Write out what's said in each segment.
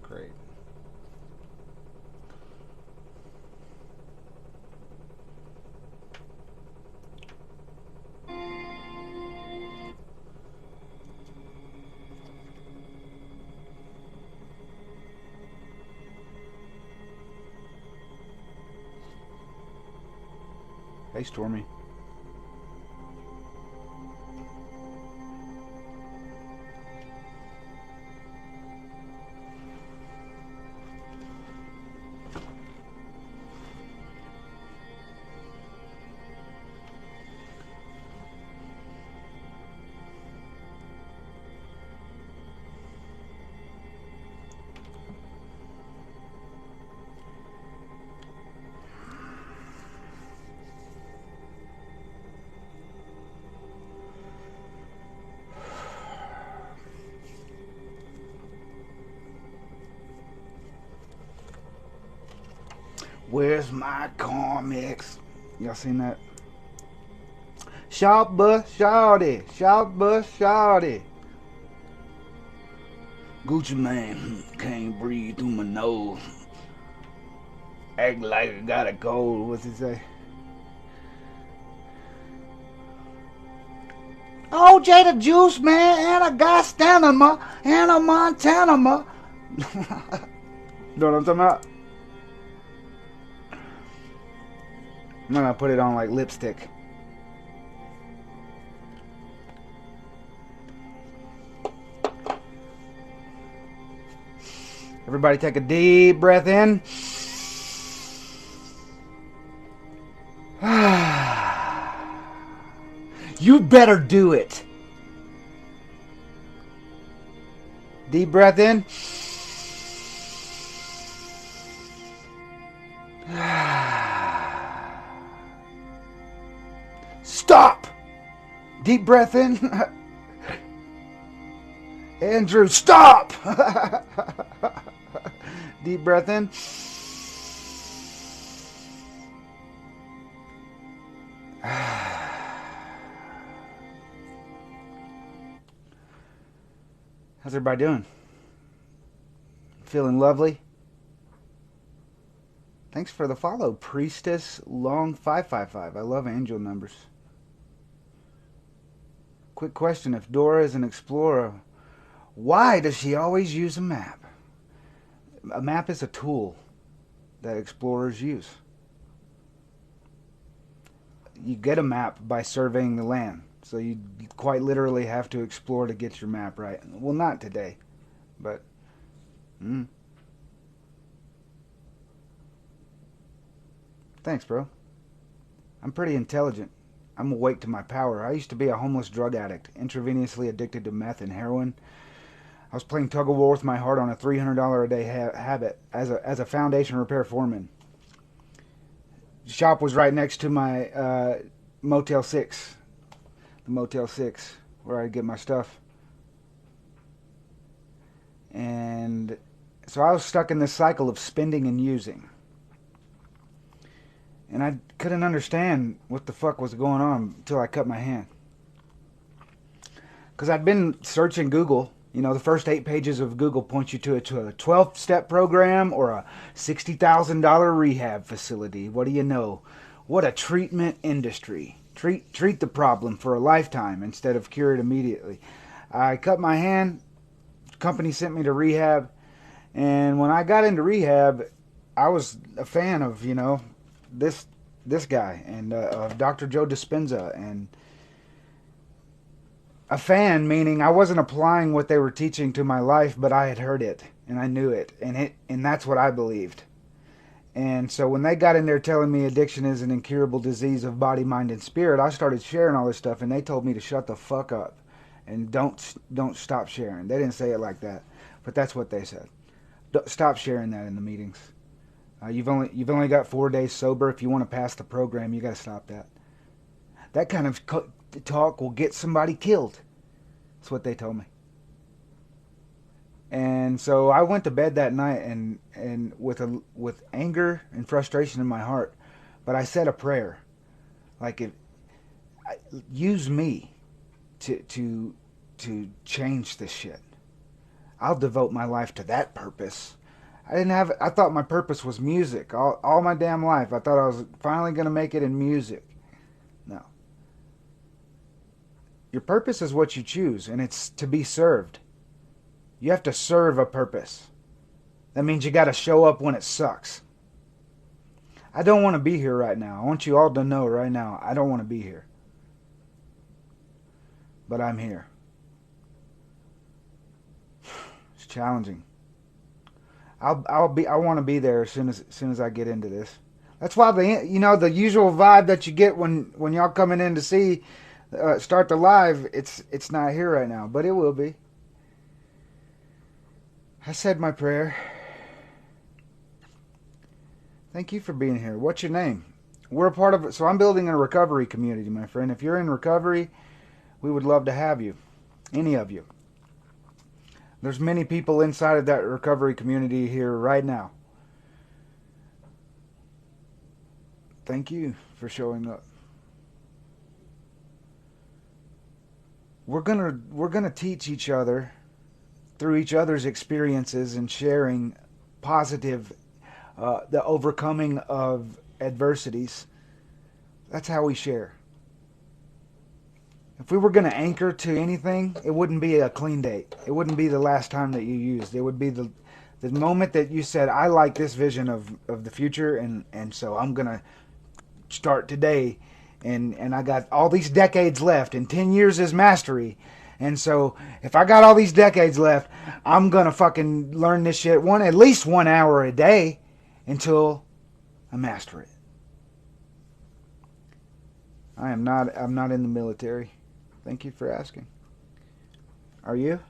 Great. Hey, Stormy. Where's my comics? Y'all seen that? Shout bus shawty, shout bus shawty. Gucci man can't breathe through my nose. Act like I got a cold. What's it say? Oh, Jada Juice, man, and I got stamina, and a Montana. Know what I'm talking about? I'm gonna put it on like lipstick. Everybody take a deep breath in. You better do it. Deep breath in. Stop. Deep breath in. Andrew, stop. Deep breath in. How's everybody doing? Feeling lovely? Thanks for the follow, Priestess Long 555. I love angel numbers. Quick question: if Dora is an explorer, why does she always use a map? A map is a tool that explorers use. You get a map by surveying the land. So you quite literally have to explore to get your map right. Well, not today, but... Thanks, bro. I'm pretty intelligent. I'm awake to my power. I used to be a homeless drug addict, intravenously addicted to meth and heroin. I was playing tug-of-war with my heart on a $300 a day habit as a foundation repair foreman. The shop was right next to my Motel 6. The Motel 6, where I get my stuff. And so I was stuck in this cycle of spending and using. And I couldn't understand what the fuck was going on until I cut my hand. Because I'd been searching Google. You know, the first 8 pages of Google point you to a 12-step program or a $60,000 rehab facility. What do you know? What a treatment industry. Treat the problem for a lifetime instead of cure it immediately. I cut my hand. The company sent me to rehab. And when I got into rehab, I was a fan of, you know, this guy and of Dr. Joe Dispenza. And a fan meaning I wasn't applying what they were teaching to my life, but I had heard it and I knew it. And that's what I believed. And so when they got in there telling me addiction is an incurable disease of body, mind, and spirit, I started sharing all this stuff, and they told me to shut the fuck up and don't stop sharing. They didn't say it like that, but that's what they said. Stop sharing that in the meetings. You've only got 4 days sober. If you want to pass the program, you got to stop that. That kind of talk will get somebody killed. That's what they told me. And so I went to bed that night and with anger and frustration in my heart. But I said a prayer, like use me to change this shit. I'll devote my life to that purpose. I thought my purpose was music all my damn life. I thought I was finally going to make it in music. No. Your purpose is what you choose, and it's to be served. You have to serve a purpose. That means you got to show up when it sucks. I don't want to be here right now. I want you all to know right now, I don't want to be here. But I'm here. It's challenging. I want to be there as soon as I get into this. That's why the usual vibe that you get when y'all coming in to see start the live, it's not here right now, but it will be. I said my prayer. Thank you for being here. What's your name? We're a part of it. So I'm building a recovery community, my friend. If you're in recovery, we would love to have you. Any of you. There's many people inside of that recovery community here right now. Thank you for showing up. We're gonna teach each other through each other's experiences and sharing positive, the overcoming of adversities. That's how we share. If we were going to anchor to anything, it wouldn't be a clean date. It wouldn't be the last time that you used. It would be the moment that you said, I like this vision of the future, and so I'm going to start today. And I got all these decades left, and 10 years is mastery. And so if I got all these decades left, I'm going to fucking learn this shit at least 1 hour a day until I master it. I'm not in the military. Thank you for asking. Are you?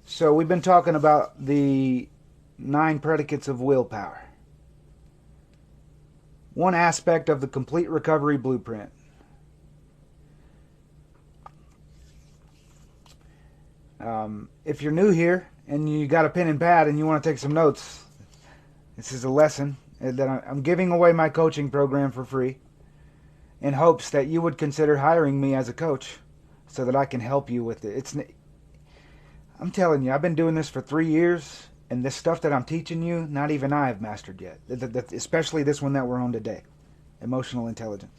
So we've been talking about the 9 predicates of willpower. One aspect of the complete recovery blueprint. If you're new here and you got a pen and pad and you want to take some notes, this is a lesson that I'm giving away my coaching program for free in hopes that you would consider hiring me as a coach so that I can help you with it. I'm telling you, I've been doing this for 3 years, and this stuff that I'm teaching you, not even I have mastered yet. Especially this one that we're on today, emotional intelligence.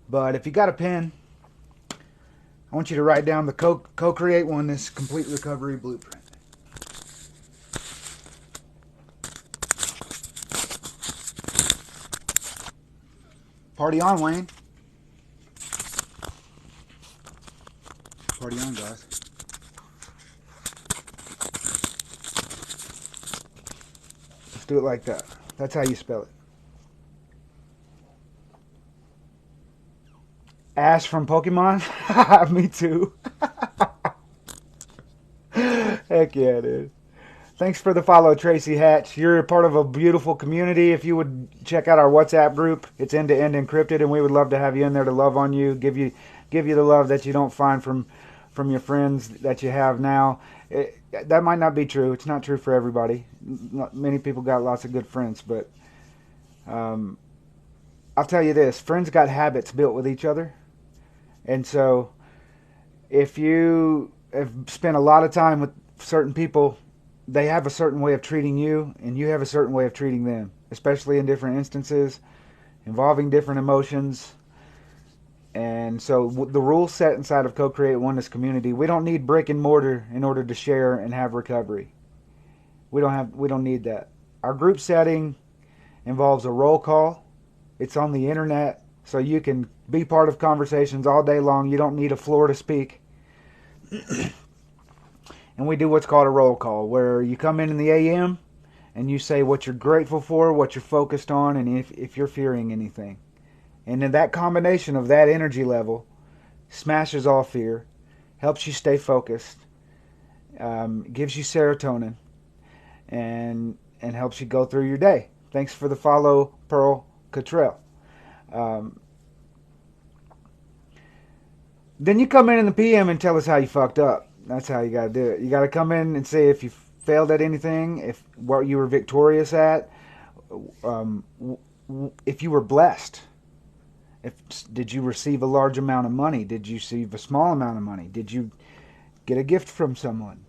But if you got a pen, I want you to write down the Co-Create Oneness Complete Recovery Blueprint. Party on, Wayne. Party on, guys. Let's do it like that. That's how you spell it. Ash from Pokemon? Me too. Heck yeah, dude. Thanks for the follow, Tracy Hatch. You're a part of a beautiful community. If you would check out our WhatsApp group, it's end-to-end encrypted, and we would love to have you in there to love on you, give you the love that you don't find from your friends that you have now. That might not be true. It's not true for everybody. Many people got lots of good friends, but I'll tell you this. Friends got habits built with each other. And so if you have spent a lot of time with certain people, they have a certain way of treating you, and you have a certain way of treating them, especially in different instances, involving different emotions. And so the rules set inside of Co-Create Oneness community, we don't need brick and mortar in order to share and have recovery. We don't need that. Our group setting involves a roll call. It's on the internet, so you can be part of conversations all day long. You don't need a floor to speak. And we do what's called a roll call, where you come in the AM and you say what you're grateful for, what you're focused on, and if you're fearing anything. And then that combination of that energy level smashes all fear, helps you stay focused, gives you serotonin, and helps you go through your day. Thanks for the follow, Pearl Cottrell. Um, then you come in the PM and tell us how you fucked up. That's how you got to do it. You got to come in and say if you failed at anything, if what you were victorious at, um, if you were blessed. If did you receive a large amount of money? Did you receive a small amount of money? Did you get a gift from someone?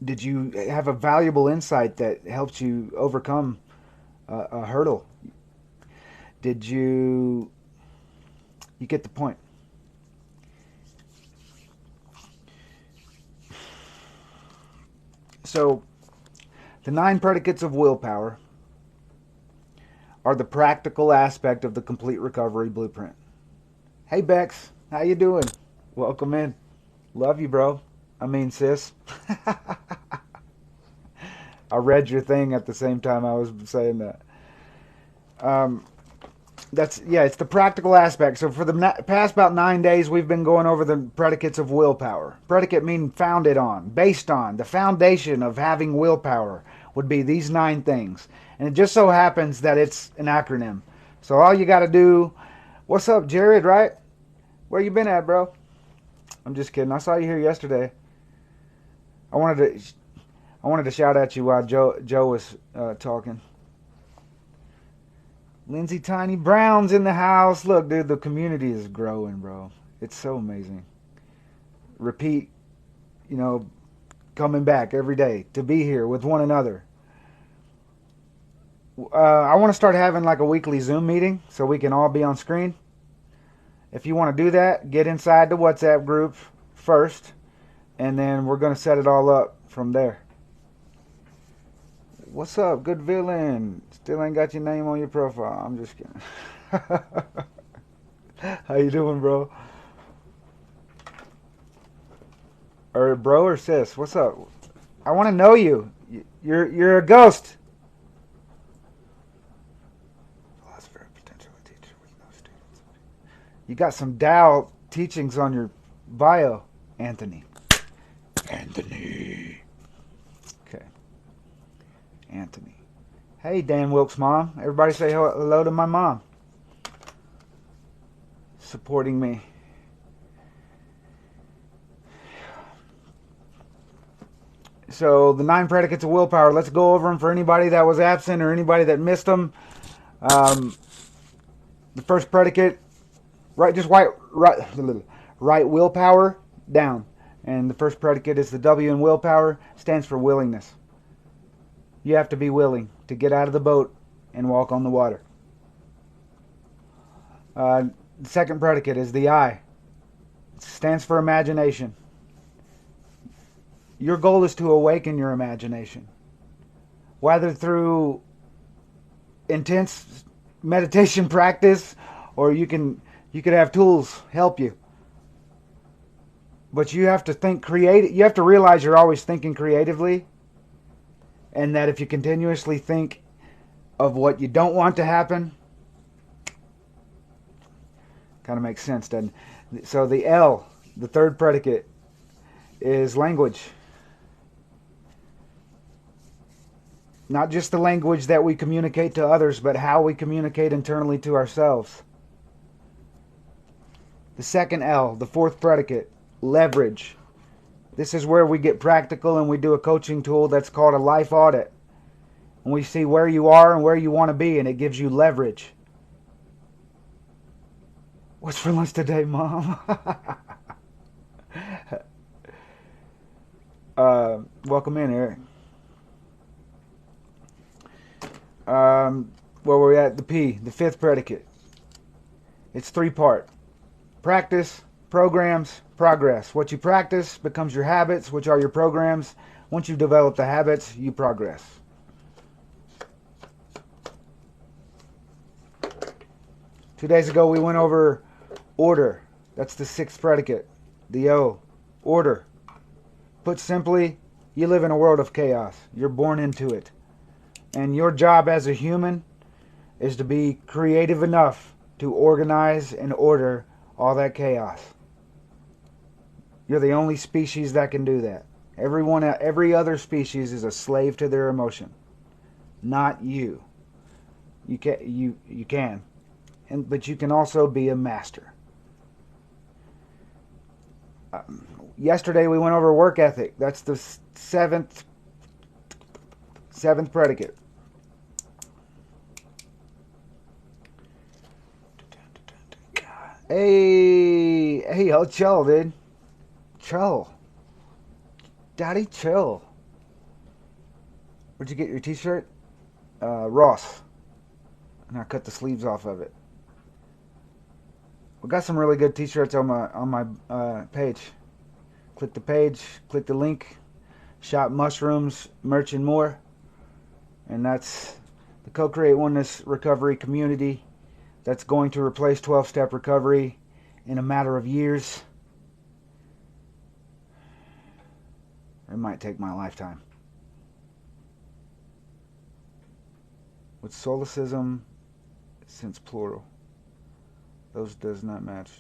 Did you have a valuable insight that helped you overcome a hurdle? Did you... You get the point. So, the 9 predicates of willpower are the practical aspect of the complete recovery blueprint. Hey Bex, how you doing? Welcome in. Love you, bro. I mean, sis. I read your thing at the same time I was saying that. It's the practical aspect. So for the past about 9 days, we've been going over the predicates of willpower. Predicate meaning founded on, based on. The foundation of having willpower would be these 9 things. And it just so happens that it's an acronym. So all you got to do... What's up, Jared, right? Where you been at, bro? I'm just kidding. I saw you here yesterday. I wanted to shout at you while Joe was talking. Lindsay Tiny Brown's in the house. Look, dude, the community is growing, bro. It's so amazing. Repeat, coming back every day to be here with one another. I want to start having like a weekly Zoom meeting so we can all be on screen. If you want to do that, get inside the WhatsApp group first, and then we're going to set it all up from there. What's up, good villain? Still ain't got your name on your profile. I'm just kidding. How you doing, bro? Or bro or sis? What's up? I want to know you. You're a ghost. You got some Tao teachings on your bio, Anthony. Anthony. Okay. Anthony. Hey, Dan Wilkes' mom. Everybody say hello to my mom. Supporting me. So, the 9 predicates of willpower. Let's go over them for anybody that was absent or anybody that missed them. The first predicate... Write willpower down. And the first predicate is the W in willpower. Stands for willingness. You have to be willing to get out of the boat and walk on the water. The second predicate is the I. It stands for imagination. Your goal is to awaken your imagination. Whether through intense meditation practice, or you could have tools help you. But you have to think creative. You have to realize you're always thinking creatively. And that if you continuously think of what you don't want to happen, kind of makes sense, doesn't it? So the L, the third predicate, is language. Not just the language that we communicate to others, but how we communicate internally to ourselves. The second L, the fourth predicate, leverage. This is where we get practical and we do a coaching tool that's called a life audit. And we see where you are and where you want to be, and it gives you leverage. What's for lunch today, Mom? Welcome in, Eric. Where were we at? The P, the fifth predicate. It's 3-part. Practice, programs, progress. What you practice becomes your habits, which are your programs. Once you develop the habits, you progress. Two days ago, we went over order. That's the 6th predicate. The O, order. Put simply, you live in a world of chaos. You're born into it. And your job as a human is to be creative enough to organize and order all that chaos. You're the only species that can do that. Every other species is a slave to their emotion. Not you. You can, but you can also be a master. Yesterday we went over work ethic. That's the seventh predicate. Hey, yo, chill, dude. Chill. Daddy, chill. Where'd you get your t-shirt? Ross. And I cut the sleeves off of it. We got some really good t-shirts on my page. Click the page, click the link, shop mushrooms, merch, and more. And that's the Co-Create Oneness Recovery community that's going to replace 12-step recovery in a matter of years. It might take my lifetime. With solicism, since plural, those does not match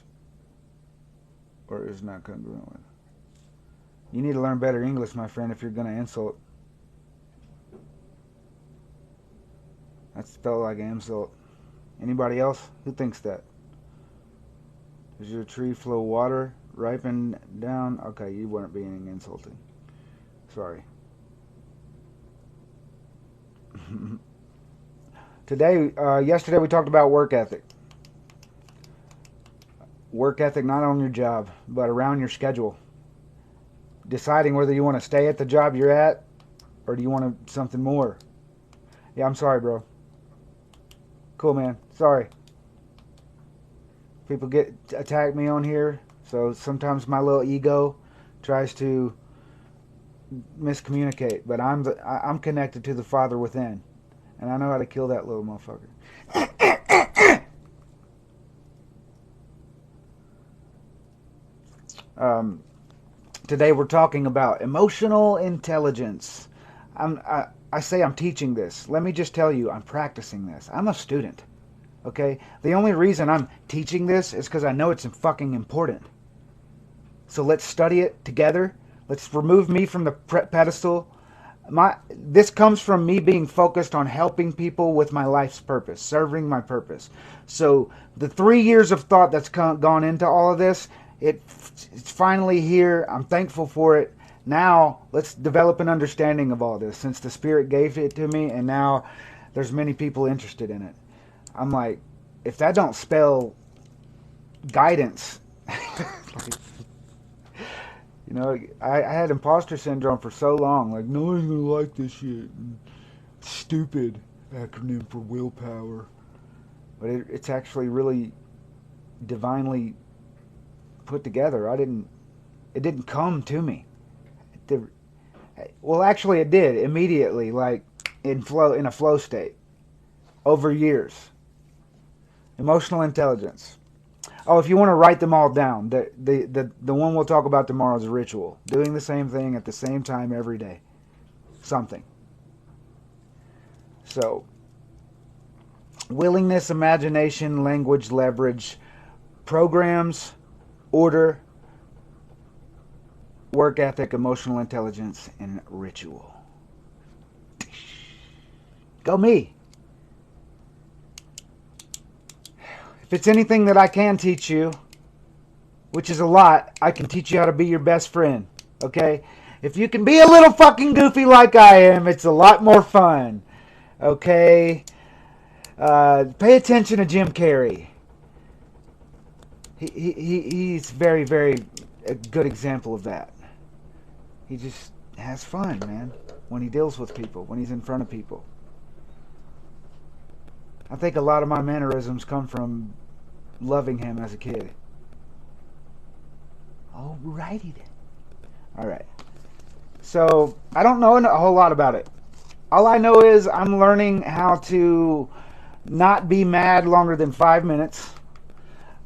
or is not congruent with. You need to learn better English, my friend, if you're going to insult. That's spelled like an insult. Anybody else? Who thinks that? Does your tree flow water? Ripen down? Okay, you weren't being insulting. Sorry. Yesterday we talked about work ethic. Work ethic not on your job, but around your schedule. Deciding whether you want to stay at the job you're at or do you want something more. Yeah, I'm sorry, bro. Cool, man. Sorry. People attack me on here, so sometimes my little ego tries to miscommunicate, but I'm connected to the Father within, and I know how to kill that little motherfucker. Today we're talking about emotional intelligence. I say I'm teaching this. Let me just tell you, I'm practicing this. I'm a student, okay? The only reason I'm teaching this is because I know it's fucking important. So let's study it together. Let's remove me from the pedestal. This comes from me being focused on helping people with my life's purpose, serving my purpose. So the 3 years of thought that's gone into all of this, it's finally here. I'm thankful for it. Now let's develop an understanding of all this, since the Spirit gave it to me, and now there's many people interested in it. I'm like, if that don't spell guidance, you know, I had imposter syndrome for so long. Like, no one's gonna like this shit. Stupid acronym for willpower, but it's actually really divinely put together. It didn't come to me. Well, actually, it did immediately, like in a flow state, over years. Emotional intelligence. Oh, if you want to write them all down, the one we'll talk about tomorrow is a ritual. Doing the same thing at the same time every day. Something. So, willingness, imagination, language, leverage, programs, order, work ethic, emotional intelligence, and ritual. Go me. If it's anything that I can teach you, which is a lot, I can teach you how to be your best friend. Okay? If you can be a little fucking goofy like I am, it's a lot more fun. Okay? Pay attention to Jim Carrey. He's very, very a good example of that. He just has fun, man, when he deals with people, when he's in front of people. I think a lot of my mannerisms come from loving him as a kid. Alrighty then. Alright. So, I don't know a whole lot about it. All I know is I'm learning how to not be mad longer than 5 minutes.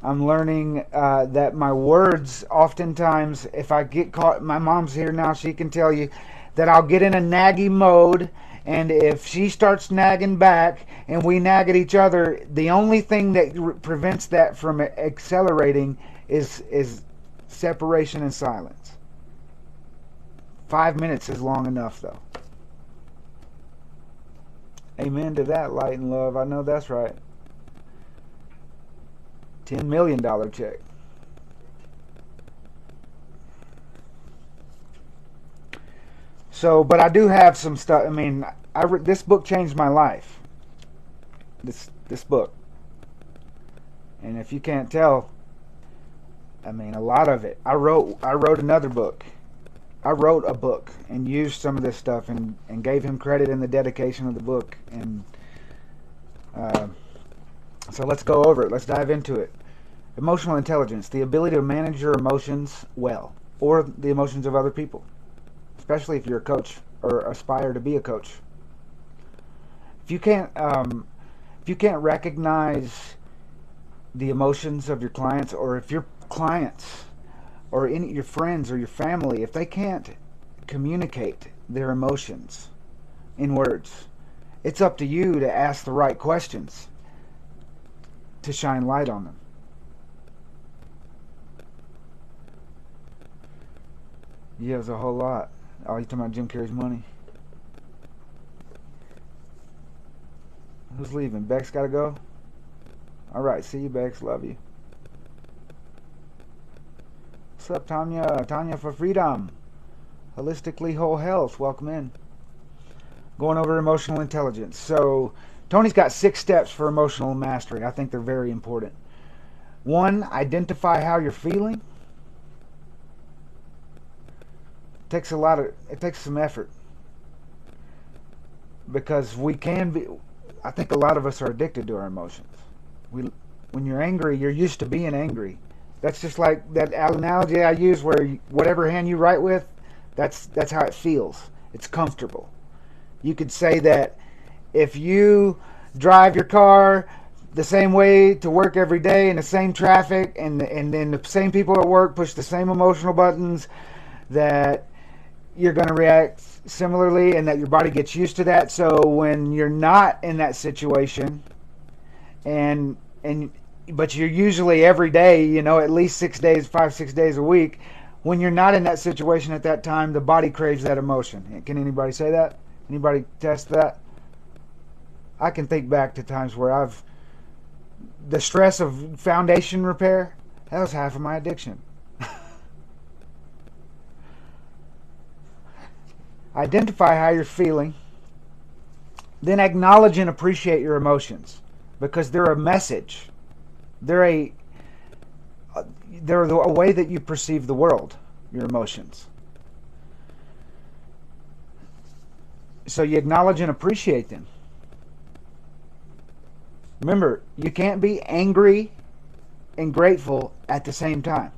I'm learning that my words, oftentimes, if I get caught, my mom's here now, she can tell you that I'll get in a naggy mode, and if she starts nagging back and we nag at each other, the only thing that prevents that from accelerating is separation and silence. 5 minutes is long enough, though. Amen to that, light and love. I know that's right. $10 million check. So, but I do have some stuff. I mean, this book changed my life. This book. And if you can't tell, I mean, a lot of it. I wrote another book. I wrote a book and used some of this stuff and gave him credit in the dedication of the book. And so let's go over it. Let's dive into it. Emotional intelligence, the ability to manage your emotions well, or the emotions of other people, especially if you're a coach or aspire to be a coach. If you can't recognize the emotions of your clients, or if your clients or your friends or your family, if they can't communicate their emotions in words, it's up to you to ask the right questions to shine light on them. Yeah, there's a whole lot. Oh, you talking about Jim Carrey's money? Who's leaving? Bex gotta go? Alright, see you, Bex. Love you. What's up, Tanya? Tanya for freedom. Holistically whole health. Welcome in. Going over emotional intelligence. So, Tony's got 6 steps for emotional mastery. I think they're very important. 1, identify how you're feeling. It takes some effort. Because I think a lot of us are addicted to our emotions. When you're angry, you're used to being angry. That's just like that analogy I use where whatever hand you write with, that's how it feels. It's comfortable. You could say that if you drive your car the same way to work every day in the same traffic, and then the same people at work push the same emotional buttons, that you're going to react similarly, and that your body gets used to that. So when you're not in that situation, but you're usually every day, at least 6 days a week, when you're not in that situation at that time, the body craves that emotion. Can anybody say that? Anybody test that? I can think back to times where the stress of foundation repair, that was half of my addiction. Identify how you're feeling. Then acknowledge and appreciate your emotions, because they're a message. They're a way that you perceive the world, your emotions. So you acknowledge and appreciate them. Remember, you can't be angry and grateful at the same time.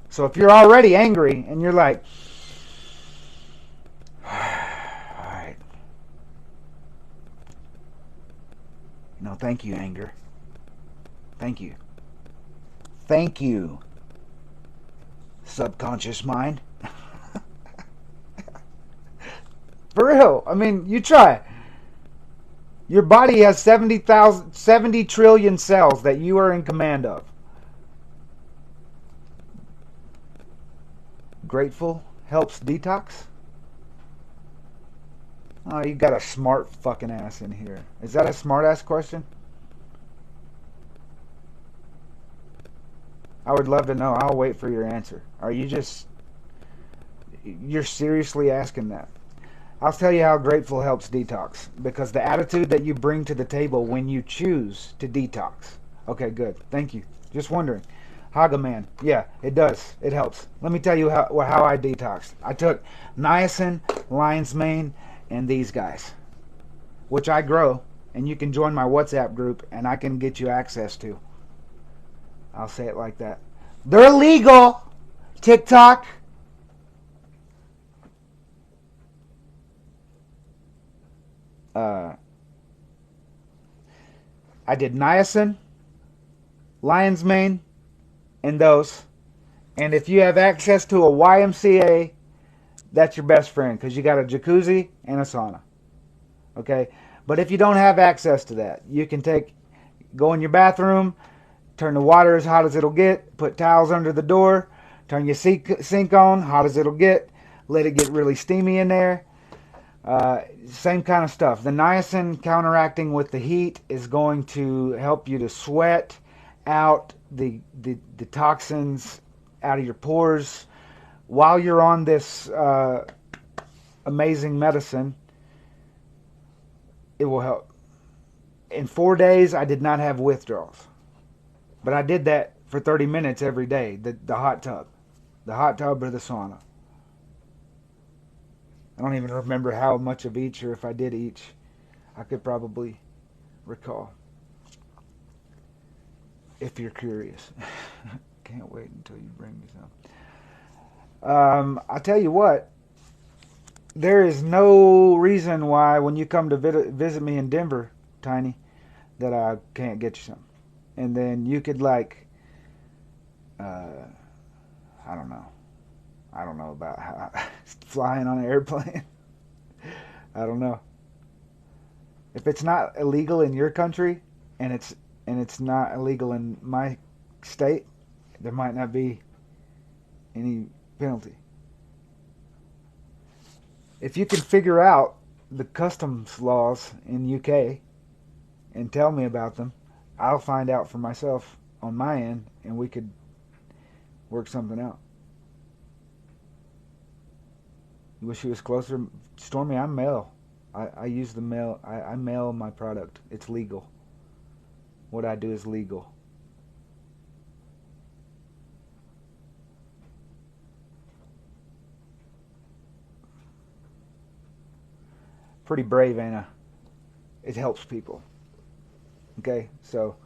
So if you're already angry and you're like, all right, thank you, anger. Thank you. Thank you, subconscious mind. For real. I mean, you try. Your body has 70 trillion cells that you are in command of. Grateful helps detox? Oh, you got a smart fucking ass in here. Is that a smart ass question? I would love to know. I'll wait for your answer. Are you you're seriously asking that? I'll tell you how grateful helps detox. Because the attitude that you bring to the table when you choose to detox. Okay, good. Thank you. Just wondering. Haga man. Yeah, it does. It helps. Let me tell you how I detoxed. I took niacin, lion's mane, and these guys, which I grow, and you can join my WhatsApp group, and I can get you access to. I'll say it like that. They're legal. TikTok. I did niacin, lion's mane, and those. And if you have access to a YMCA, that's your best friend, because you got a jacuzzi and a sauna. Okay? But if you don't have access to that, you can go in your bathroom, turn the water as hot as it'll get, put towels under the door, Turn your sink on, hot as it'll get. Let it get really steamy in there. Same kind of stuff. The niacin counteracting with the heat is going to help you to sweat out the toxins out of your pores. While you're on this amazing medicine, it will help. In 4 days, I did not have withdrawals. But I did that for 30 minutes every day, the hot tub. The hot tub or the sauna. I don't even remember how much of each, or if I did each. I could probably recall. If you're curious. Can't wait until you bring me some. I tell you what, there is no reason why when you come to visit me in Denver, Tiny, that I can't get you some. And then you could I don't know. I don't know about how flying on an airplane. I don't know. If it's not illegal in your country and it's not illegal in my state, there might not be any penalty. If you can figure out the customs laws in UK and tell me about them, I'll find out for myself on my end, and we could work something out. You wish you was closer? Stormy, I'm mail. I use the mail. I mail my product. It's legal. What I do is legal. Pretty brave, ain't I? It helps people. Okay, so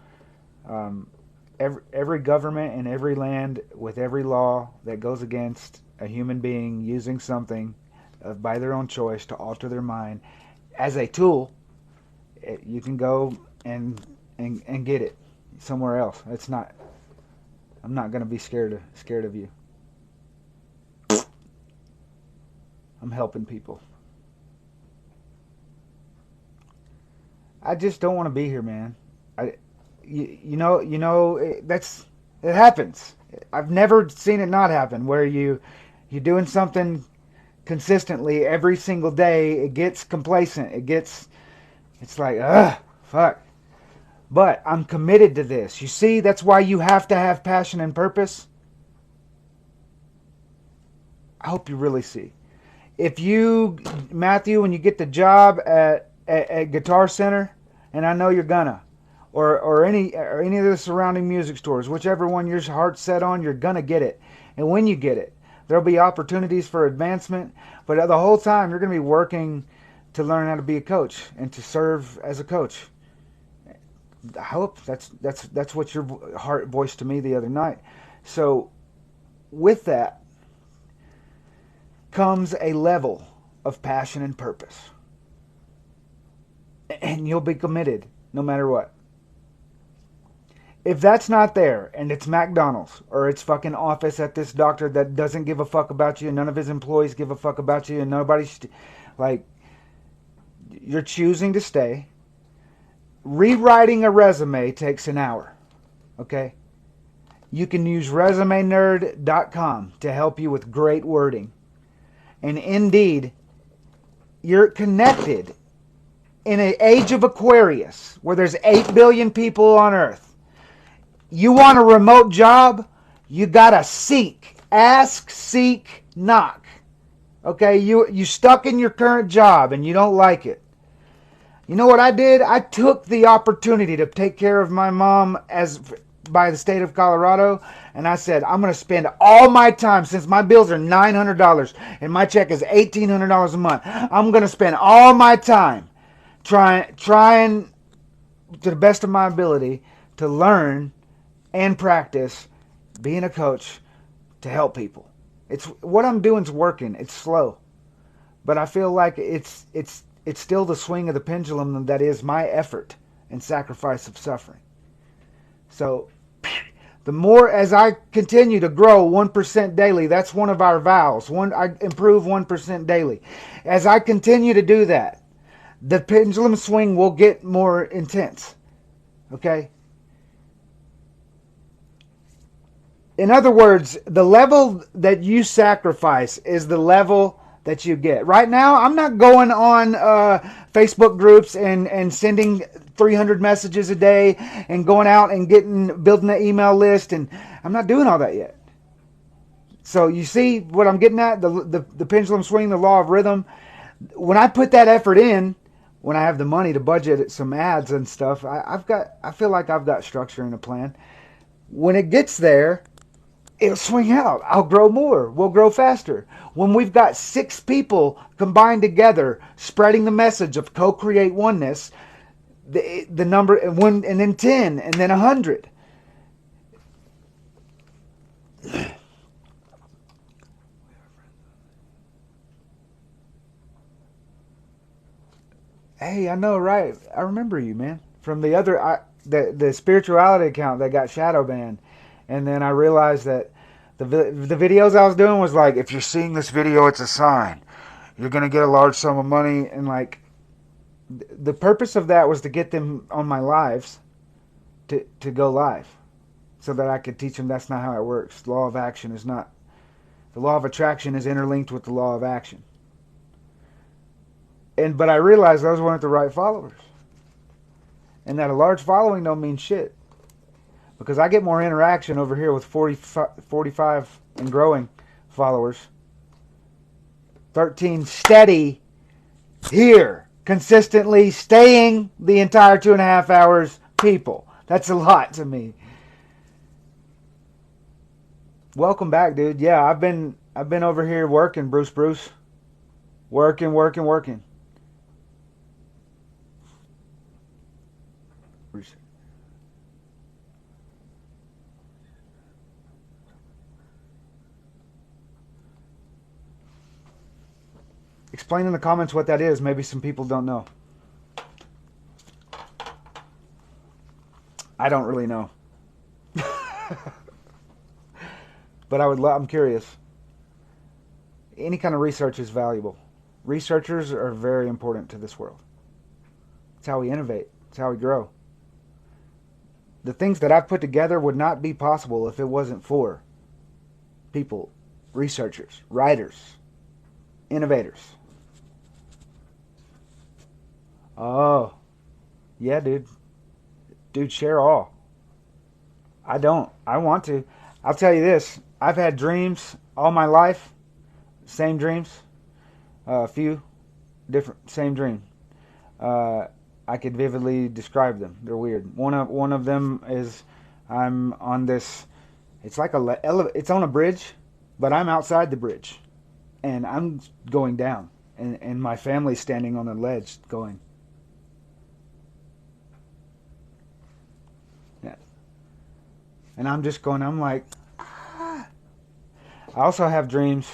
every government in every land with every law that goes against a human being using something by their own choice to alter their mind as a tool, you can go and get it somewhere else. It's not. I'm not going to be scared of you. I'm helping people. I just don't want to be here, man. You know, it happens. I've never seen it not happen. Where you're doing something consistently every single day, it gets complacent. It's like, fuck. But I'm committed to this. You see, that's why you have to have passion and purpose. I hope you really see. If you, Matthew, when you get the job at Guitar Center, and I know you're gonna, or any of the surrounding music stores, whichever one your heart's set on, you're gonna get it. And when you get it, there'll be opportunities for advancement, but the whole time you're gonna be working to learn how to be a coach and to serve as a coach. I hope that's what your heart voiced to me the other night. So with that comes a level of passion and purpose. And you'll be committed no matter what. If that's not there, and it's McDonald's, or it's fucking office at this doctor that doesn't give a fuck about you, and none of his employees give a fuck about you, and nobody's, you're choosing to stay. Rewriting a resume takes an hour, okay? You can use resumenerd.com to help you with great wording. And indeed, you're connected in an age of Aquarius, where there's 8 billion people on Earth. You want a remote job? You gotta seek. Ask, seek, knock. Okay, you stuck in your current job and you don't like it. You know what I did? I took the opportunity to take care of my mom by the state of Colorado, and I said, I'm going to spend all my time, since my bills are $900 and my check is $1,800 a month, I'm going to spend all my time trying to the best of my ability to learn and practice being a coach to help people. It's what I'm doing is working. It's slow, but I feel like it's still the swing of the pendulum that is my effort and sacrifice of suffering. So the more as I continue to grow 1% daily, that's one of our vows. I improve 1% daily. As I continue to do that, the pendulum swing will get more intense. Okay? In other words, the level that you sacrifice is the level that you get. Right now, I'm not going on Facebook groups and sending 300 messages a day and going out and building an email list, and I'm not doing all that yet. So you see what I'm getting at? The pendulum swing, the law of rhythm. When I put that effort in, when I have the money to budget some ads and stuff, I feel like I've got structure and a plan. When it gets there, it'll swing out. I'll grow more. We'll grow faster. When we've got 6 people combined together, spreading the message of co-create oneness, the number, and then 10, and then 100. Hey, I know, right? I remember you, man, from the spirituality account that got shadow banned, and then I realized that the videos I was doing was like, if you're seeing this video, it's a sign. You're gonna get a large sum of money, and like, the purpose of that was to get them on my lives, to go live, so that I could teach them that's not how it works. The law of action is not. The law of attraction is interlinked with the law of action. But I realized those weren't the right followers. And that a large following don't mean shit. Because I get more interaction over here with 45 and growing followers. 13 steady here. Consistently staying the entire 2.5 hours people. That's a lot to me. Welcome back, dude. Yeah, I've been over here working, Bruce. Working. Explain in the comments what that is. Maybe some people don't know. I don't really know. But I'm curious. Any kind of research is valuable. Researchers are very important to this world. It's how we innovate. It's how we grow. The things that I've put together would not be possible if it wasn't for people, researchers, writers, innovators. Oh, yeah, dude. Dude, share all. I don't. I want to. I'll tell you this. I've had dreams all my life. Same dreams. A few different, same dream. I could vividly describe them. They're weird. One of them is I'm on this. It's like it's on a bridge, but I'm outside the bridge, and I'm going down, and my family's standing on the ledge going. Yeah. And I'm just going. I'm like. Ah. I also have dreams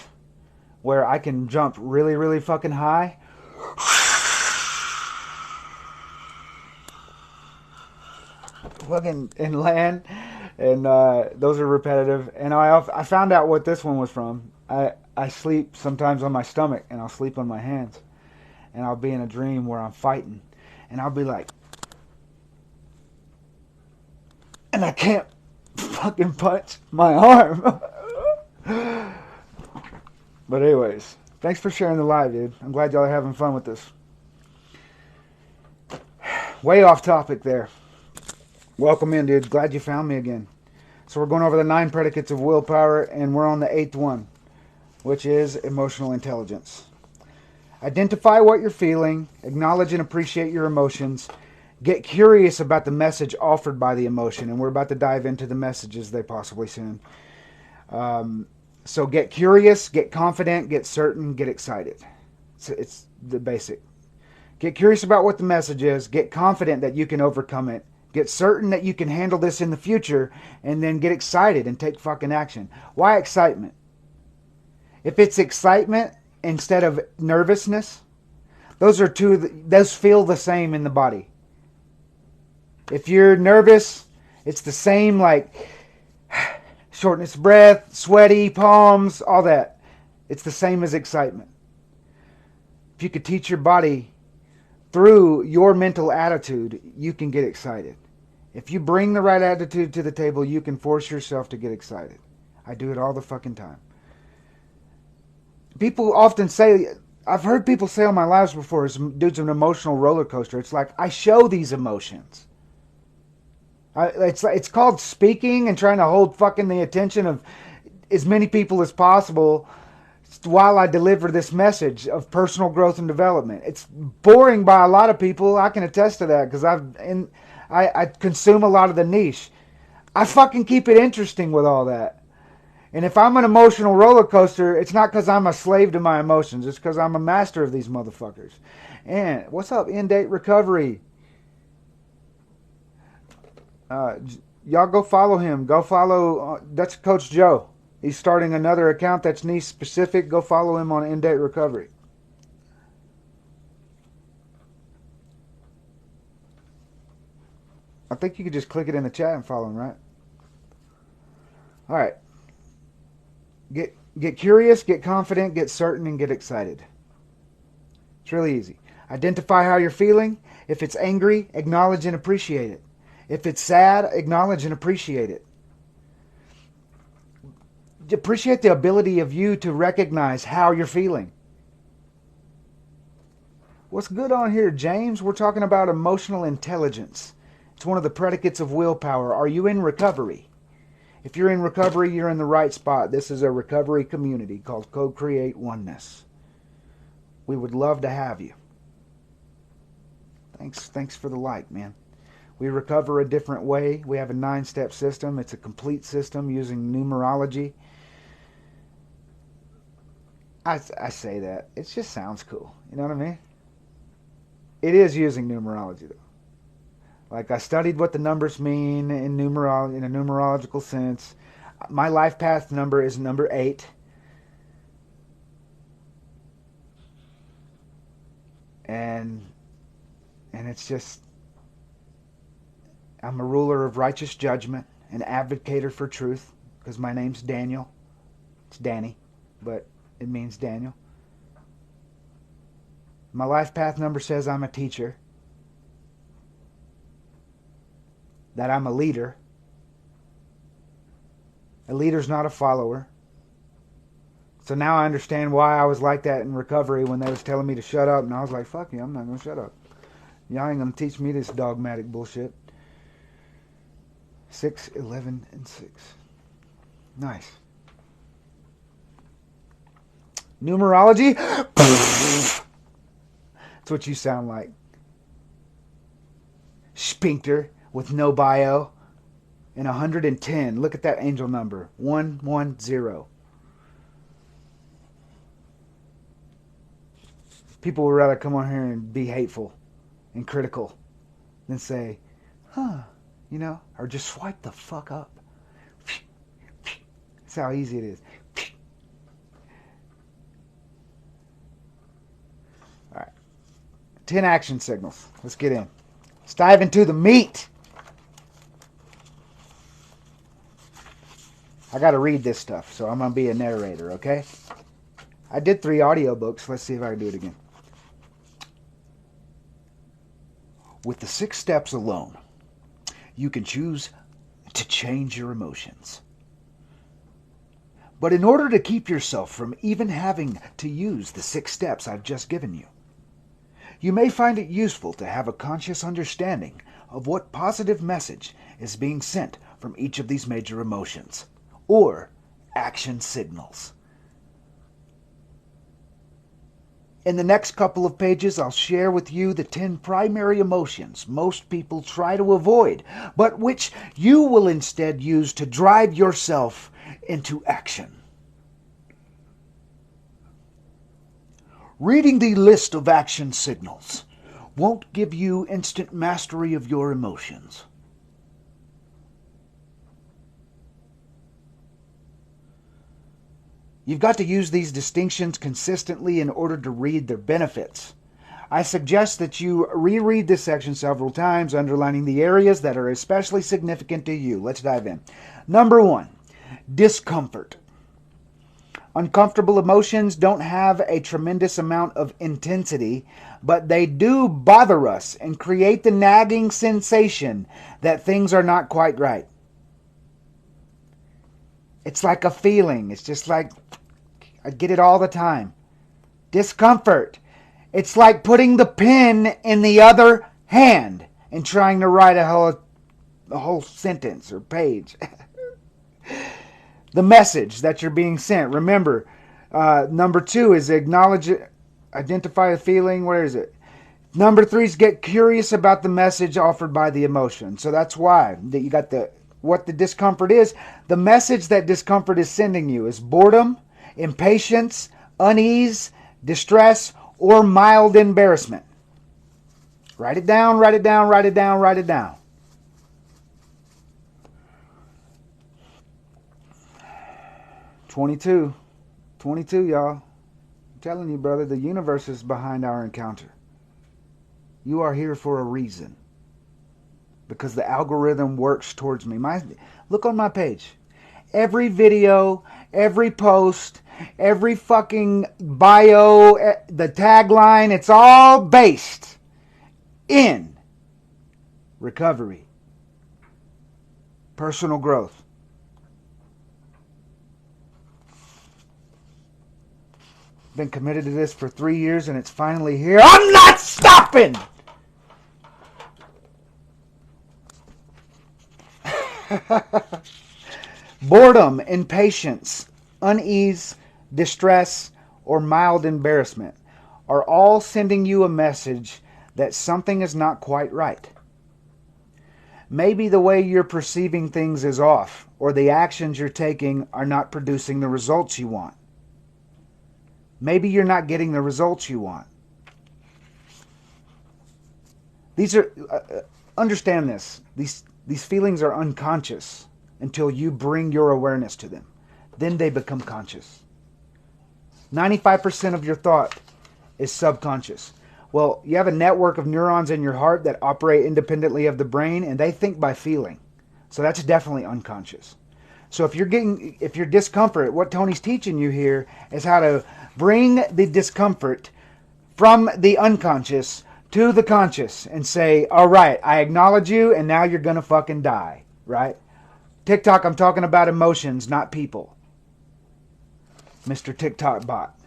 where I can jump really, really fucking high. Fucking and land, and those are repetitive. And I found out what this one was from. I sleep sometimes on my stomach, and I'll sleep on my hands, and I'll be in a dream where I'm fighting, and I'll be like, and I can't fucking punch my arm. But anyways, thanks for sharing the live, dude. I'm glad y'all are having fun with this. Way off topic there. Welcome in, dude. Glad you found me again. So we're going over the 9 predicates of willpower, and we're on the 8th one, which is emotional intelligence. Identify what you're feeling, acknowledge and appreciate your emotions, get curious about the message offered by the emotion, and we're about to dive into the messages they possibly send. So get curious, get confident, get certain, get excited. It's the basic. Get curious about what the message is, get confident that you can overcome it, get certain that you can handle this in the future, and then get excited and take fucking action. Why excitement? If it's excitement instead of nervousness, those feel the same in the body. If you're nervous, it's the same, like shortness of breath, sweaty palms, all that. It's the same as excitement. If you could teach your body through your mental attitude, you can get excited. If you bring the right attitude to the table, you can force yourself to get excited. I do it all the fucking time. People often say, I've heard people say on my lives before, dude's an emotional roller coaster. It's like, I show these emotions. It's called speaking and trying to hold fucking the attention of as many people as possible while I deliver this message of personal growth and development. It's boring by a lot of people. I can attest to that because I consume a lot of the niche. I fucking keep it interesting with all that. And if I'm an emotional roller coaster, it's not because I'm a slave to my emotions. It's because I'm a master of these motherfuckers. And what's up, End Date Recovery? Y'all go follow him. Go follow, that's Coach Joe. He's starting another account that's niche specific. Go follow him on End Date Recovery. I think you could just click it in the chat and follow him, right? All right. Get curious, get confident, get certain, and get excited. It's really easy. Identify how you're feeling. If it's angry, acknowledge and appreciate it. If it's sad, acknowledge and appreciate it. Appreciate the ability of you to recognize how you're feeling. What's good on here, James? We're talking about emotional intelligence. It's one of the predicates of willpower. Are you in recovery? If you're in recovery, you're in the right spot. This is a recovery community called Co-Create Oneness. We would love to have you. Thanks for the like, man. We recover a different way. We have a 9-step system. It's a complete system using numerology. I say that. It just sounds cool. You know what I mean? It is using numerology, though. Like, I studied what the numbers mean in a numerological sense. My life path number is number 8. And it's just, I'm a ruler of righteous judgment, an advocator for truth, because my name's Daniel. It's Danny, but it means Daniel. My life path number says I'm a teacher, that I'm a leader. A leader's not a follower. So now I understand why I was like that in recovery when they was telling me to shut up, and I was like, fuck you, I'm not going to shut up. Y'all ain't going to teach me this dogmatic bullshit. 6, 11, and 6. Nice. Numerology? That's what you sound like. Sphincter with no bio. And 110. Look at that angel number. 110. People would rather come on here and be hateful and critical than say, you know, or just swipe the fuck up. That's how easy it is. All right. 10 action signals. Let's get in. Let's dive into the meat. I got to read this stuff, so I'm going to be a narrator, okay? I did 3 audiobooks. Let's see if I can do it again. With the 6 steps alone, you can choose to change your emotions. But in order to keep yourself from even having to use the 6 steps I've just given you, you may find it useful to have a conscious understanding of what positive message is being sent from each of these major emotions, or action signals. In the next couple of pages, I'll share with you the 10 primary emotions most people try to avoid, but which you will instead use to drive yourself into action. Reading the list of action signals won't give you instant mastery of your emotions. You've got to use these distinctions consistently in order to read their benefits. I suggest that you reread this section several times, underlining the areas that are especially significant to you. Let's dive in. Number 1, discomfort. Uncomfortable emotions don't have a tremendous amount of intensity, but they do bother us and create the nagging sensation that things are not quite right. It's like a feeling. It's just like, I get it all the time. Discomfort. It's like putting the pen in the other hand and trying to write a whole sentence or page. The message that you're being sent. Remember, number 2 is acknowledge it, identify the feeling. Where is it? Number 3 is get curious about the message offered by the emotion. So that's why that you got what the discomfort is. The message that discomfort is sending you is boredom, impatience, unease, distress, or mild embarrassment. Write it down, write it down, write it down, write it down. $22, y'all. I'm telling you, brother, the universe is behind our encounter. You are here for a reason. Because the algorithm works towards me. Look on my page. Every video, every post, every fucking bio, the tagline, it's all based in recovery, personal growth. Been committed to this for 3 years and it's finally here. I'm not stopping! Boredom, impatience, unease, distress, or mild embarrassment are all sending you a message that something is not quite right. Maybe the way you're perceiving things is off, or the actions you're taking are not producing the results you want. Maybe you're not getting the results you want. These are, understand this, these feelings are unconscious until you bring your awareness to them. Then they become conscious. 95% of your thought is subconscious. Well, you have a network of neurons in your heart that operate independently of the brain, and they think by feeling. So that's definitely unconscious. So if you're discomfort, what Tony's teaching you here is how to bring the discomfort from the unconscious to the conscious and say, all right, I acknowledge you, and now you're going to fucking die, right? TikTok, I'm talking about emotions, not people. Mr. TikTok bot.